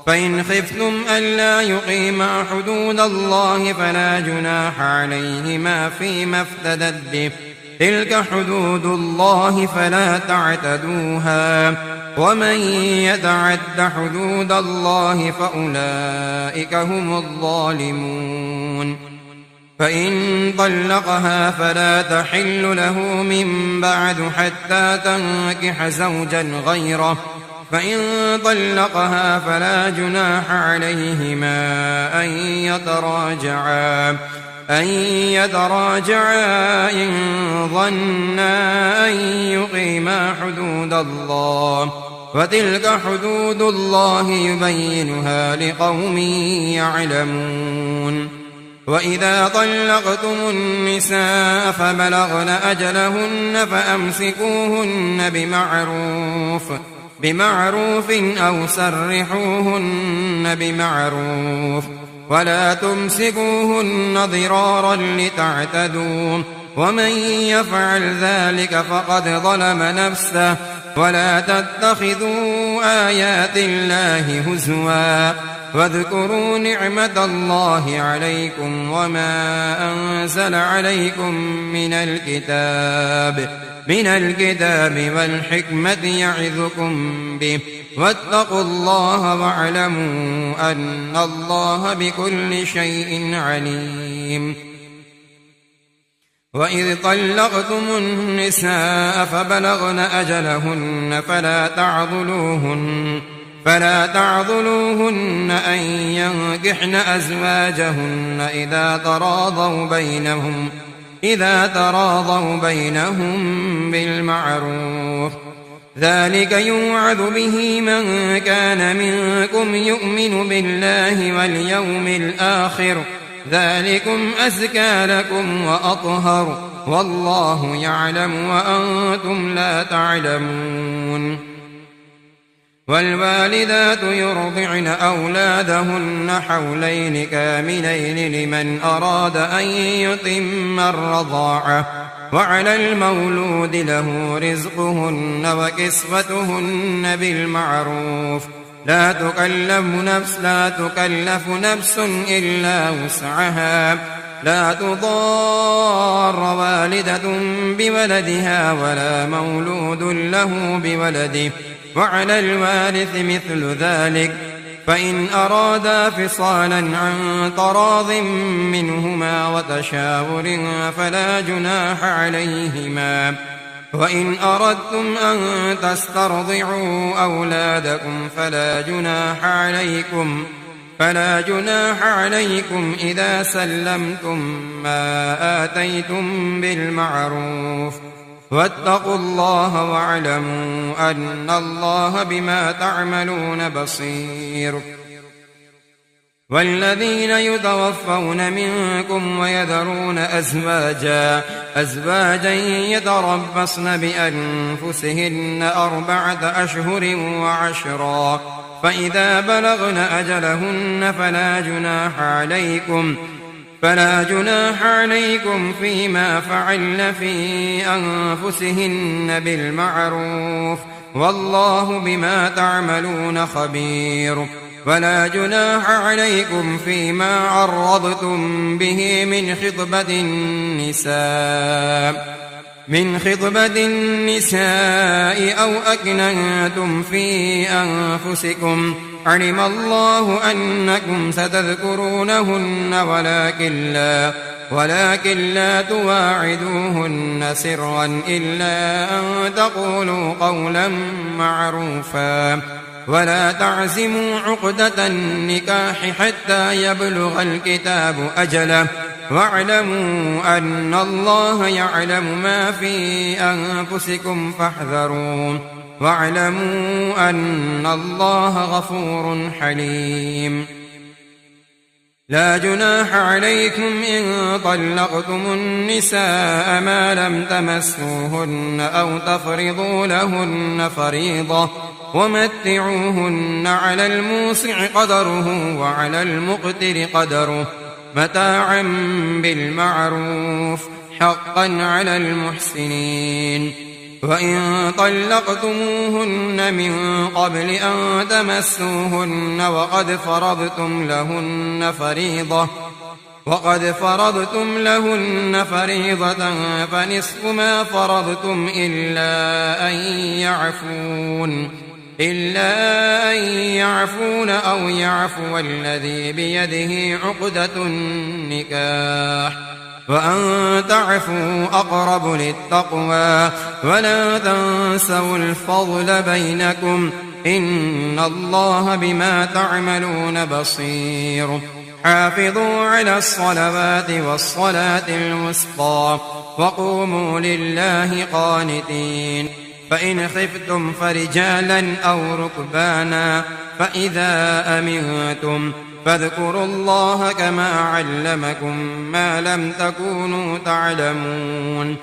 فإن خفتم ألا يقيما حدود الله فلا جناح عليهما فيما افتدت به تلك حدود الله فلا تعتدوها ومن يتعد حدود الله فأولئك هم الظالمون. فإن طلقها فلا تحل له من بعد حتى تنكح زوجا غيره فإن طلقها فلا جناح عليهما أن يتراجعا أن يتراجعا إن ظنا أن يقيما حدود الله وتلك حدود الله يبينها لقوم يعلمون وإذا طلقتم النساء فبلغن أجلهن فأمسكوهن بمعروف أو سرحوهن بمعروف ولا تمسكوهن ضرارا لتعتدوا ومن يفعل ذلك فقد ظلم نفسه ولا تتخذوا آيات الله هزوا واذكروا نعمة الله عليكم وما أنزل عليكم من الكتاب والحكمة يعظكم به واتقوا الله واعلموا أن الله بكل شيء عليم وإذ طلقتم النساء فبلغن أجلهن فلا تعضلوهن أن ينكحن أزواجهن إذا تراضوا بينهم بالمعروف ذلك يوعظ به من كان منكم يؤمن بالله واليوم الآخر ذلكم أزكى لكم وأطهر والله يعلم وأنتم لا تعلمون والوالدات يرضعن أولادهن حولين كاملين لمن أراد أن يتم الرضاعة وعلى المولود له رزقهن وكسوتهن بالمعروف لا تكلف نفس إلا وسعها لا تضار والدة بولدها ولا مولود له بولده وعلى الوارث مثل ذلك فإن أرادا فصالا عن تراض منهما وتشاور فلا جناح عليهما وإن أردتم أن تسترضعوا أولادكم فلا جناح عليكم إذا سلمتم ما آتيتم بالمعروف واتقوا الله واعلموا أن الله بما تعملون بصير والذين يتوفون منكم ويذرون أزواجا يتربصن بأنفسهن 4 أشهر وعشرا فإذا بلغن أجلهن فلا جناح عليكم فيما فعلن في أنفسهن بالمعروف والله بما تعملون خبير ولا جناح عليكم فيما عرضتم به من خطبة النساء أو أكننتم في أنفسكم علم الله أنكم ستذكرونهن ولكن لا تواعدوهن سرا إلا أن تقولوا قولا معروفا ولا تعزموا عقدة النكاح حتى يبلغ الكتاب أجله واعلموا أن الله يعلم ما في أنفسكم فاحذروه واعلموا أن الله غفور حليم لا جناح عليكم إن طلقتم النساء ما لم تمسوهن أو تفرضوا لهن فريضة ومتعوهن على الموسع قدره وعلى المقتر قدره متاعا بالمعروف حقا على المحسنين وإن طلقتموهن من قبل أن تمسوهن وقد فرضتم لهن فريضة فنصف ما فرضتم إلا أن يعفون أو يعفو الذي بيده عقدة النكاح وأن تعفوا أقرب للتقوى ولا تنسوا الفضل بينكم إن الله بما تعملون بصير حافظوا على الصلوات والصلاة الوسطى وقوموا لله قانتين. فإن خفتم فرجالا أو ركبانا فإذا أمنتم فاذكروا الله كما علمكم ما لم تكونوا تعلمون.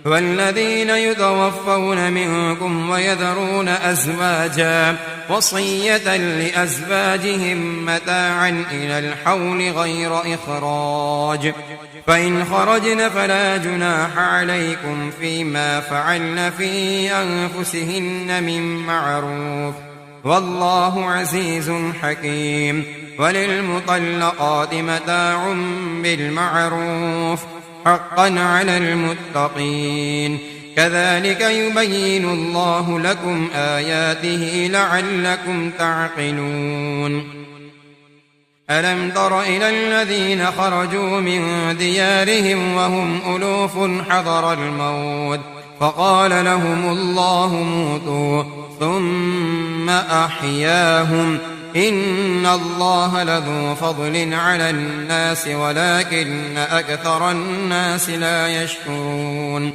والذين يتوفون منكم ويذرون أزواجا وصية لأزواجهم متاعا إلى الحول غير إخراج، فإن خرجن فلا جناح عليكم فيما فعلن في أنفسهن من معروف، والله عزيز حكيم. وللمطلقات متاع بالمعروف حقا على المتقين، كذلك يبين الله لكم آياته لعلكم تعقلون. ألم تر إلى الذين خرجوا من ديارهم وهم ألوف حذر الموت فقال لهم الله موتوا ثم أحياهم إن الله لذو فضل على الناس ولكن أكثر الناس لا يشكرون.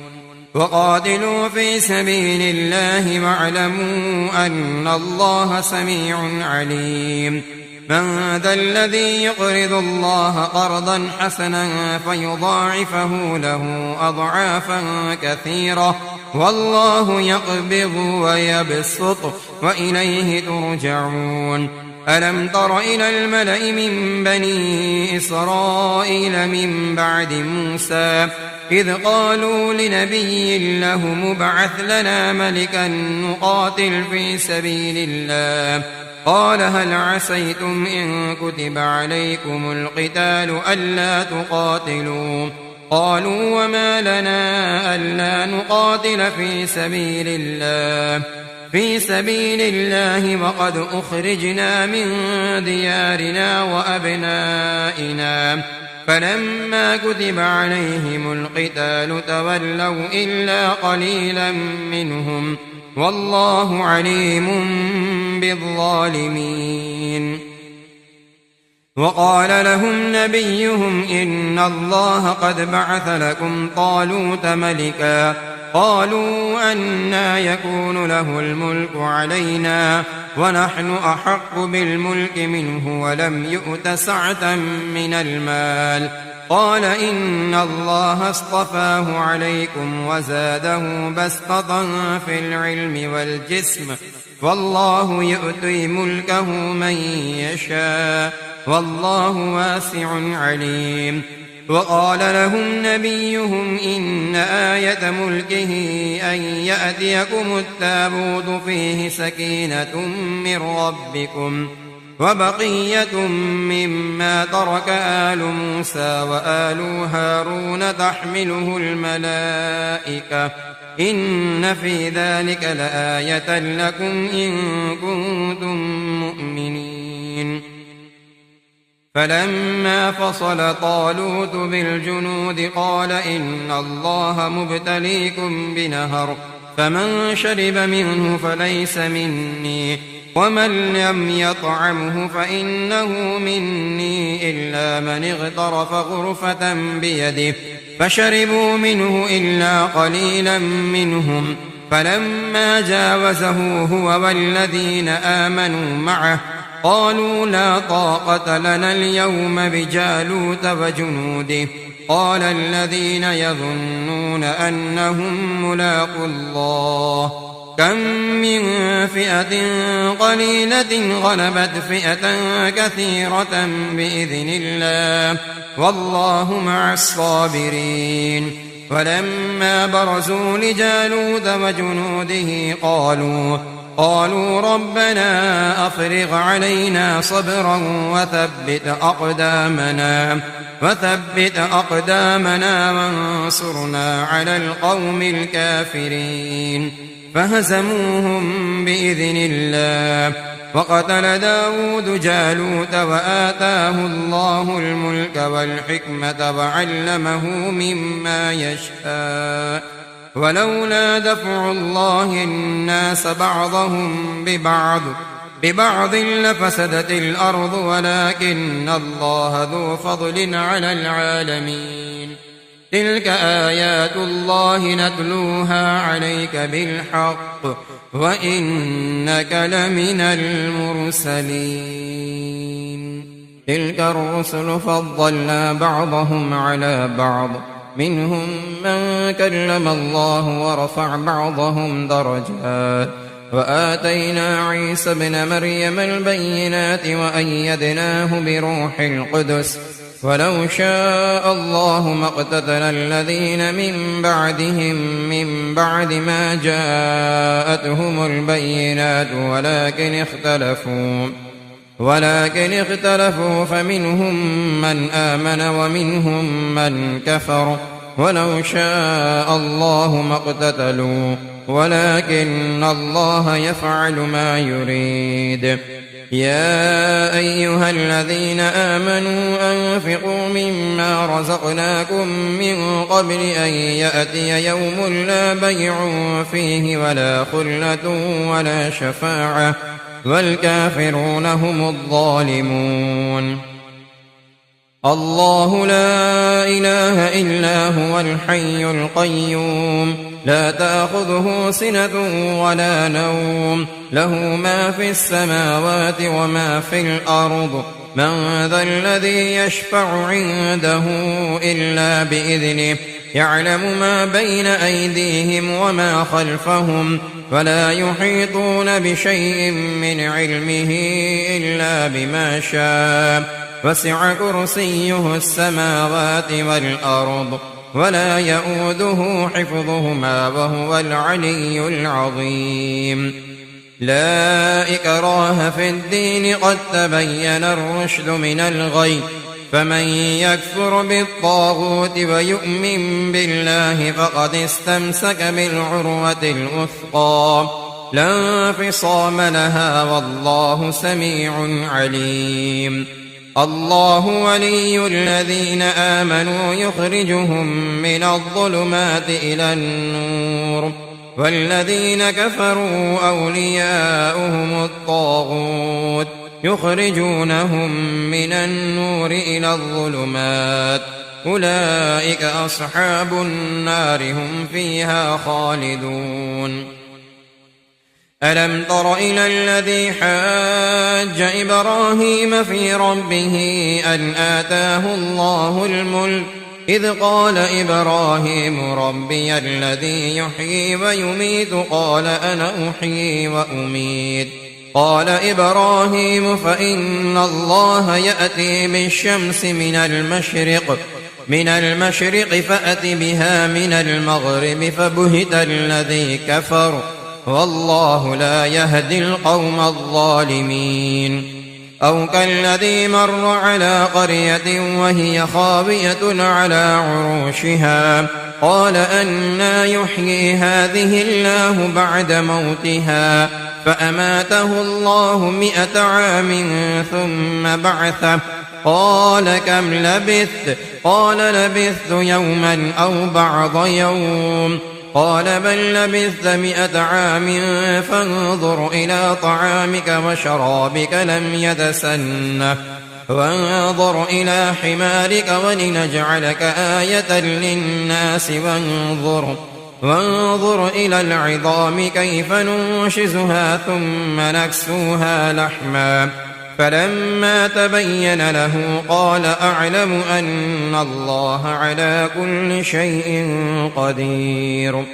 وقاتلوا في سبيل الله واعلموا أن الله سميع عليم. من ذا الذي يقرض الله قرضا حسنا فيضاعفه له أضعافا كثيرة والله يقبض ويبسط وإليه ترجعون. ألم تر إلى الملأ من بني إسرائيل من بعد موسى إذ قالوا لنبي له مبعث لنا ملكا نقاتل في سبيل الله قال هل عسيتم إن كتب عليكم القتال ألا تقاتلوا قالوا وما لنا ألا نقاتل في سبيل الله وقد أخرجنا من ديارنا وأبنائنا فلما كتب عليهم القتال تولوا إلا قليلا منهم والله عليم بالظالمين. وقال لهم نبيهم إن الله قد بعث لكم طالوت ملكا قالوا أنى يكون له الملك علينا ونحن أحق بالملك منه ولم يؤت سعة من المال قال إن الله اصطفاه عليكم وزاده بسطة في العلم والجسم والله يؤتي ملكه من يشاء والله واسع عليم. وقال لهم نبيهم إن آية ملكه أن يأتيكم التابوت فيه سكينة من ربكم وبقية مما ترك آل موسى وآل هارون تحمله الملائكة إن في ذلك لآية لكم إن كنتم مؤمنين. فلما فصل طالوت بالجنود قال إن الله مبتليكم بنهر فمن شرب منه فليس مني ومن لم يطعمه فإنه مني إلا من اغترف غرفة بيده فشربوا منه إلا قليلا منهم فلما جاوزه هو والذين آمنوا معه قالوا لا طاقة لنا اليوم بجالوت وجنوده قال الذين يظنون أنهم ملاقو الله كم من فئة قليلة غلبت فئة كثيرة بإذن الله والله مع الصابرين. ولما برزوا لجالوت وجنوده قالوا ربنا أفرغ علينا صبرا وثبت أقدامنا وانصرنا على القوم الكافرين فهزموهم بإذن الله. وقتل داود جالوت وآتاه الله الملك والحكمة وعلمه مما يشاء ولولا دفع الله الناس بعضهم ببعض ببعض لفسدت الأرض ولكن الله ذو فضل على العالمين. تلك آيات الله نتلوها عليك بالحق وإنك لمن المرسلين. تلك الرسل فضلنا بعضهم على بعض منهم من كلم الله ورفع بعضهم درجات وآتينا عيسى ابن مريم البينات وأيدناه بروح القدس ولو شاء الله ما اقتتل الذين من بعدهم من بعد ما جاءتهم البينات ولكن اختلفوا فمنهم من آمن ومنهم من كفر ولو شاء الله ما اقتتلوا ولكن الله يفعل ما يريد. يا أيها الذين آمنوا أنفقوا مما رزقناكم من قبل أن يأتي يوم لا بيع فيه ولا خلة ولا شفاعة والكافرون هم الظالمون. الله لا إله إلا هو الحي القيوم لا تأخذه سنة ولا نوم له ما في السماوات وما في الأرض من ذا الذي يشفع عنده إلا بإذنه يعلم ما بين أيديهم وما خلفهم ولا يحيطون بشيء من علمه إلا بما شاء وسع كرسيه السماوات والأرض ولا يؤوده حفظهما وهو العلي العظيم. لا إكراه في الدين قد تبين الرشد من الغي فمن يكفر بالطاغوت ويؤمن بالله فقد استمسك بالعروة الوثقى لا انفصام لها والله سميع عليم. الله ولي الذين آمنوا يخرجهم من الظلمات إلى النور والذين كفروا أولياؤهم الطاغوت يخرجونهم من النور إلى الظلمات أولئك أصحاب النار هم فيها خالدون. ألم تر إلى الذي حاج إبراهيم في ربه أن آتاه الله الملك إذ قال إبراهيم ربي الذي يحيي ويميت قال أنا أحيي وأميت قال إبراهيم فإن الله يأتي بالشمس من المشرق فأت بها من المغرب فبهت الذي كفر والله لا يهدي القوم الظالمين. أو كالذي مر على قرية وهي خاوية على عروشها قال أنى يحيي هذه الله بعد موتها فأماته الله 100 عام ثم بعثه قال كم لبثت قال لبثت يوما أو بعض يوم قال بل لبثت 100 عام فانظر إلى طعامك وشرابك لم يتسنه وانظر إلى حمارك ولنجعلك آية للناس وانظر إلى العظام كيف ننشزها ثم نكسوها لحما فلما تبين له قال أعلم أن الله على كل شيء قدير.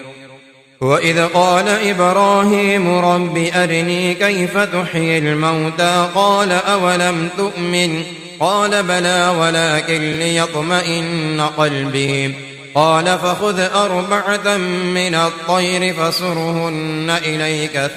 وإذ قال إبراهيم رب أرني كيف تحيي الموتى قال أولم تؤمن قال بلى ولكن ليطمئن قلبي قال فخذ 4 من الطير فصرهن إليك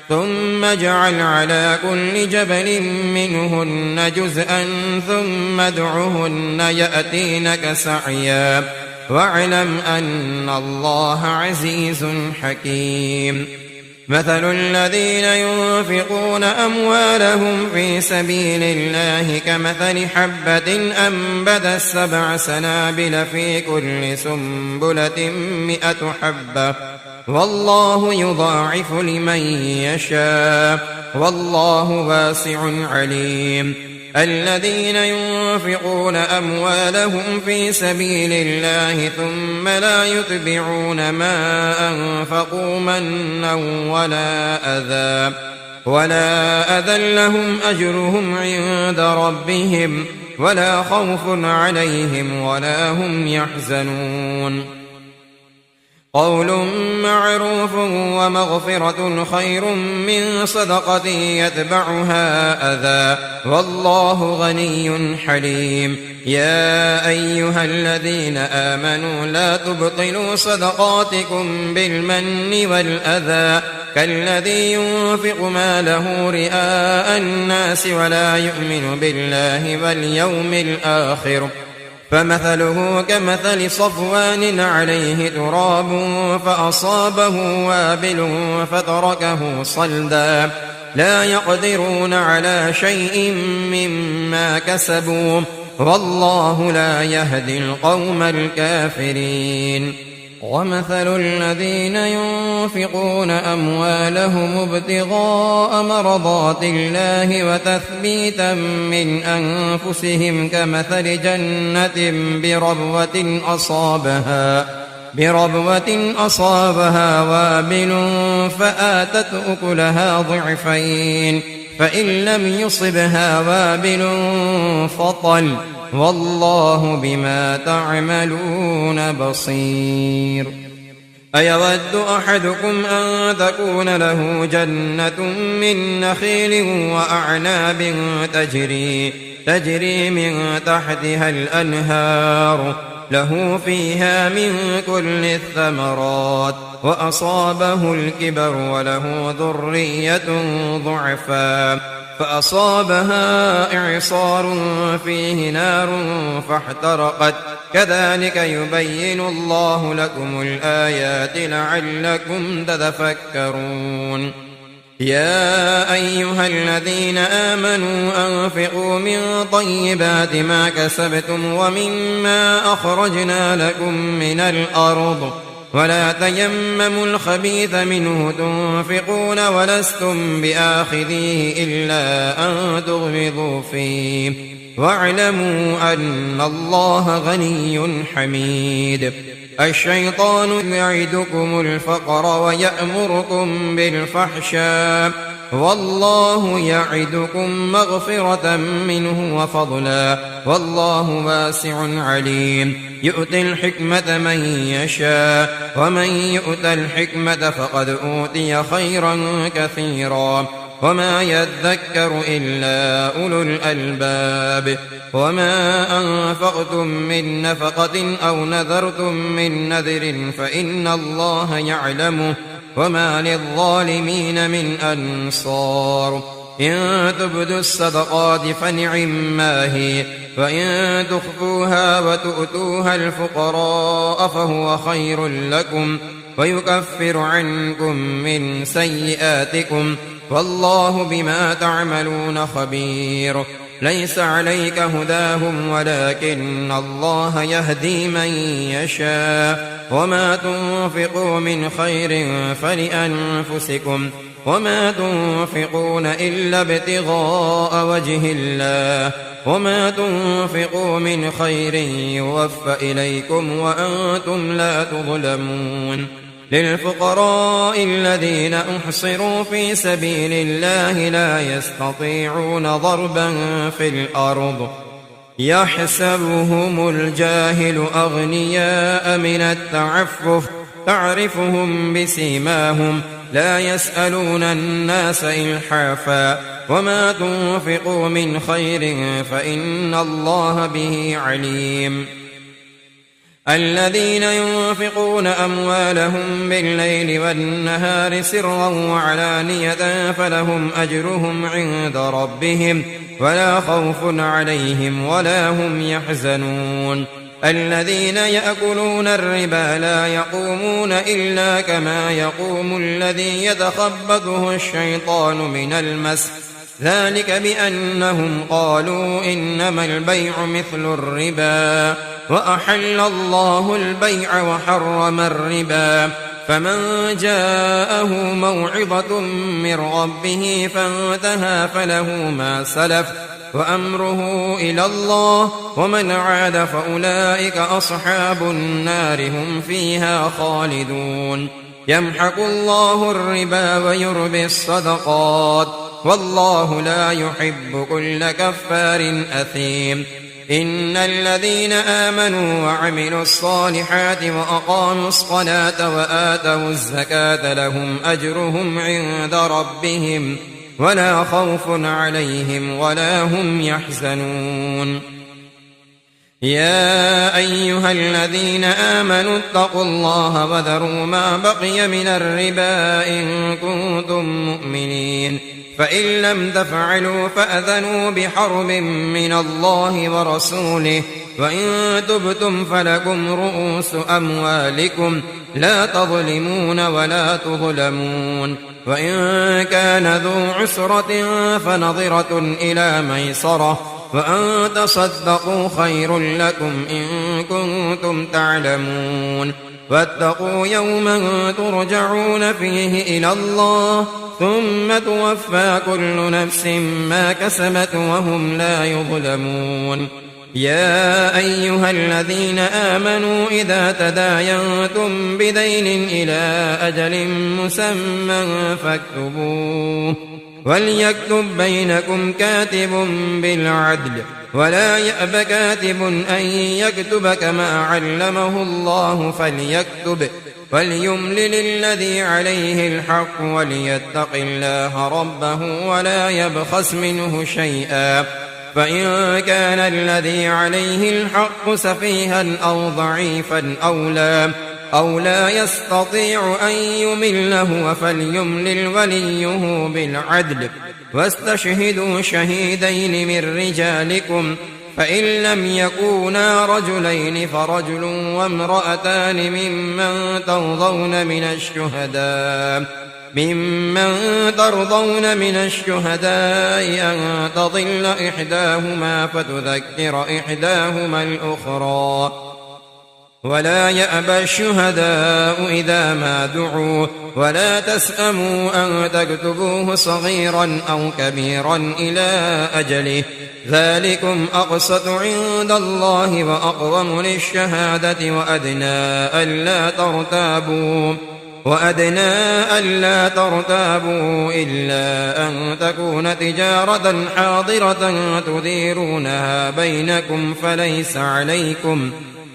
ثم اجعل على كل جبل منهن جزءا ثم ادعهن يأتينك سعيا واعلم أن الله عزيز حكيم. مثل الذين ينفقون أموالهم في سبيل الله كمثل حبة أنبتت 7 سنابل في كل سنبلة 100 حبة والله يضاعف لمن يشاء والله واسع عليم. الذين ينفقون أموالهم في سبيل الله ثم لا يتبعون ما أنفقوا منا ولا أذى لهم أجرهم عند ربهم ولا خوف عليهم ولا هم يحزنون. قول معروف ومغفرة خير من صدقة يتبعها أذى والله غني حليم. يا أيها الذين آمنوا لا تبطلوا صدقاتكم بالمن والأذى كالذي ينفق ماله رئاء الناس ولا يؤمن بالله واليوم الآخر فمثله كمثل صفوان عليه تراب فأصابه وابل فتركه صلدا لا يقدرون على شيء مما كسبوا والله لا يهدي القوم الكافرين. ومثل الذين ينفقون أموالهم ابتغاء مرضات الله وتثبيتا من أنفسهم كمثل جنة بربوة أصابها وابل فآتت أكلها ضعفين فإن لم يصبها وابل فطل والله بما تعملون بصير. أيود أحدكم أن تكون له جنة من نخيل وأعناب تجري من تحتها الأنهار له فيها من كل الثمرات وأصابه الكبر وله ذرية ضعفاء فأصابها إعصار فيه نار فاحترقت كذلك يبين الله لكم الآيات لعلكم تتفكرون. يا أيها الذين آمنوا أنفقوا من طيبات ما كسبتم ومما أخرجنا لكم من الأرض ولا تيمموا الخبيث منه تنفقون ولستم بآخذيه إلا أن تغمضوا فيه واعلموا أن الله غني حميد. الشيطان يعدكم الفقر ويأمركم بالفحشاء والله يعدكم مغفرة منه وفضلا والله واسع عليم. يؤتي الحكمة من يشاء ومن يؤت الحكمة فقد أوتي خيرا كثيرا وما يذكر إلا أولو الألباب. وما أنفقتم من نفقة أو نذرتم من نذر فإن الله يعلمه وما للظالمين من أنصار. إن تبدوا الصدقات فنعما هي وإن تخفوها وتؤتوها الفقراء فهو خير لكم ويكفر عنكم من سيئاتكم والله بما تعملون خبير. ليس عليك هداهم ولكن الله يهدي من يشاء وما تنفقوا من خير فلأنفسكم وما تنفقون إلا ابتغاء وجه الله وما تنفقوا من خير يوفى إليكم وأنتم لا تظلمون. للفقراء الذين أحصروا في سبيل الله لا يستطيعون ضربا في الأرض يحسبهم الجاهل أغنياء من التعفف تعرفهم بسيماهم لا يسألون الناس إلحافا وما تنفقوا من خير فإن الله به عليم. الذين ينفقون أموالهم بالليل والنهار سرا وعلانية فلهم أجرهم عند ربهم ولا خوف عليهم ولا هم يحزنون. الذين يأكلون الربا لا يقومون إلا كما يقوم الذي يتخبطه الشيطان من المس ذلك بأنهم قالوا إنما البيع مثل الربا وأحل الله البيع وحرم الربا فمن جاءه موعظة من ربه فانتهى فله ما سلف وأمره إلى الله ومن عاد فأولئك أصحاب النار هم فيها خالدون يمحق الله الربا ويربي الصدقات والله لا يحب كل كفار أثيم إن الذين آمنوا وعملوا الصالحات وأقاموا الصلاة وآتوا الزكاة لهم أجرهم عند ربهم ولا خوف عليهم ولا هم يحزنون يا أيها الذين آمنوا اتقوا الله وذروا ما بقي من الربا إن كنتم مؤمنين فإن لم تفعلوا فأذنوا بحرب من الله ورسوله وإن تبتم فلكم رؤوس أموالكم لا تظلمون ولا تظلمون وإن كان ذو عسرة فنظرة إلى ميسرة وأن تصدقوا خير لكم إن كنتم تعلمون واتقوا يوما ترجعون فيه إلى الله ثم توفى كل نفس ما كسبت وهم لا يظلمون يا أيها الذين آمنوا إذا تداينتم بدين إلى أجل مسمى فاكتبوه وليكتب بينكم كاتب بالعدل ولا يأب كاتب أن يكتب كما علمه الله فليكتب وليملل الذي عليه الحق وليتق الله ربه ولا يبخس منه شيئا فإن كان الذي عليه الحق سفيها أو ضعيفا أو لا يستطيع أن يمله فليملل وليه بالعدل واستشهدوا شهيدين من رجالكم فإن لم يكونا رجلين فرجل وامرأتان ممن ترضون من الشهداء أن تضل إحداهما فتذكر إحداهما الأخرى ولا يأبى الشهداء إذا ما دعوا ولا تسأموا أن تكتبوه صغيرا أو كبيرا إلى أجله ذلكم أقسط عند الله وأقوم للشهادة وأدنى ألا ترتابوا إلا أن تكون تجارة حاضرة تديرونها بينكم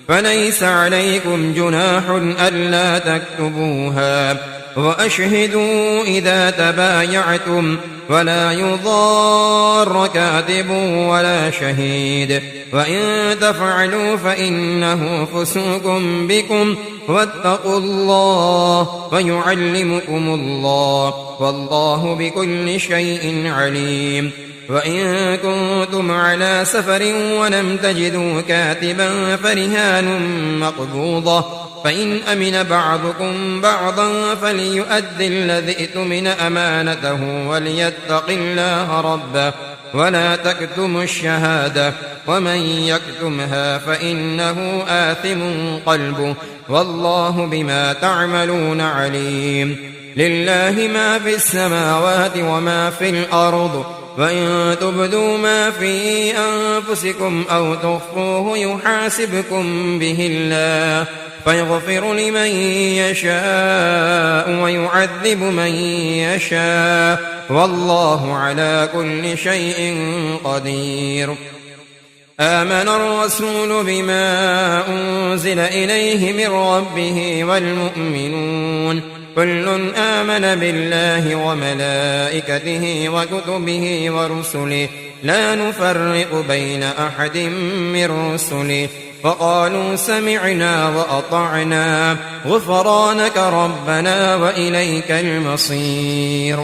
فليس عليكم جناح ألا تكتبوها وأشهدوا إذا تبايعتم ولا يضار كاتب ولا شهيد وإن تفعلوا فإنه فسوق بكم واتقوا الله ويعلمكم الله والله بكل شيء عليم وإن كنتم على سفر ولم تجدوا كاتبا فرهان مقبوضة فإن أمن بعضكم بعضا فليؤدي الذي اؤتمن أمانته وليتق الله ربه ولا تكتموا الشهادة ومن يكتمها فإنه آثم قلبه والله بما تعملون عليم لله ما في السماوات وما في الأرض وإن تبدوا ما في أنفسكم أو تخفوه يحاسبكم به الله فيغفر لمن يشاء ويعذب من يشاء والله على كل شيء قدير آمن الرسول بما أنزل إليه من ربه والمؤمنون كل آمن بالله وملائكته وكتبه ورسله لا نفرق بين أحد من رسله وقالوا سمعنا وأطعنا غفرانك ربنا وإليك المصير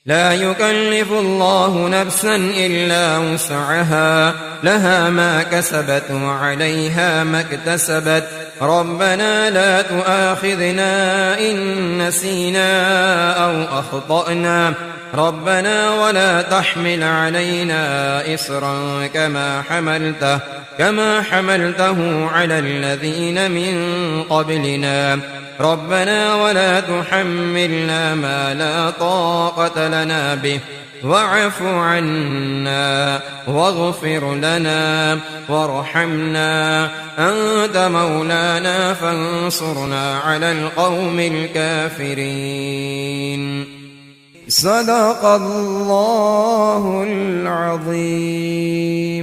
لا يكلف الله نفسا إلا وسعها لها ما كسبت وعليها ما اكتسبت ربنا لا تؤاخذنا إن نسينا أو أخطأنا ربنا ولا تحمل علينا إصرا كما حملته على الذين من قبلنا ربنا ولا تحملنا ما لا طاقة لنا به واعف عنا واغفر لنا وارحمنا أنت مولانا فانصرنا على القوم الكافرين. صدق الله العظيم.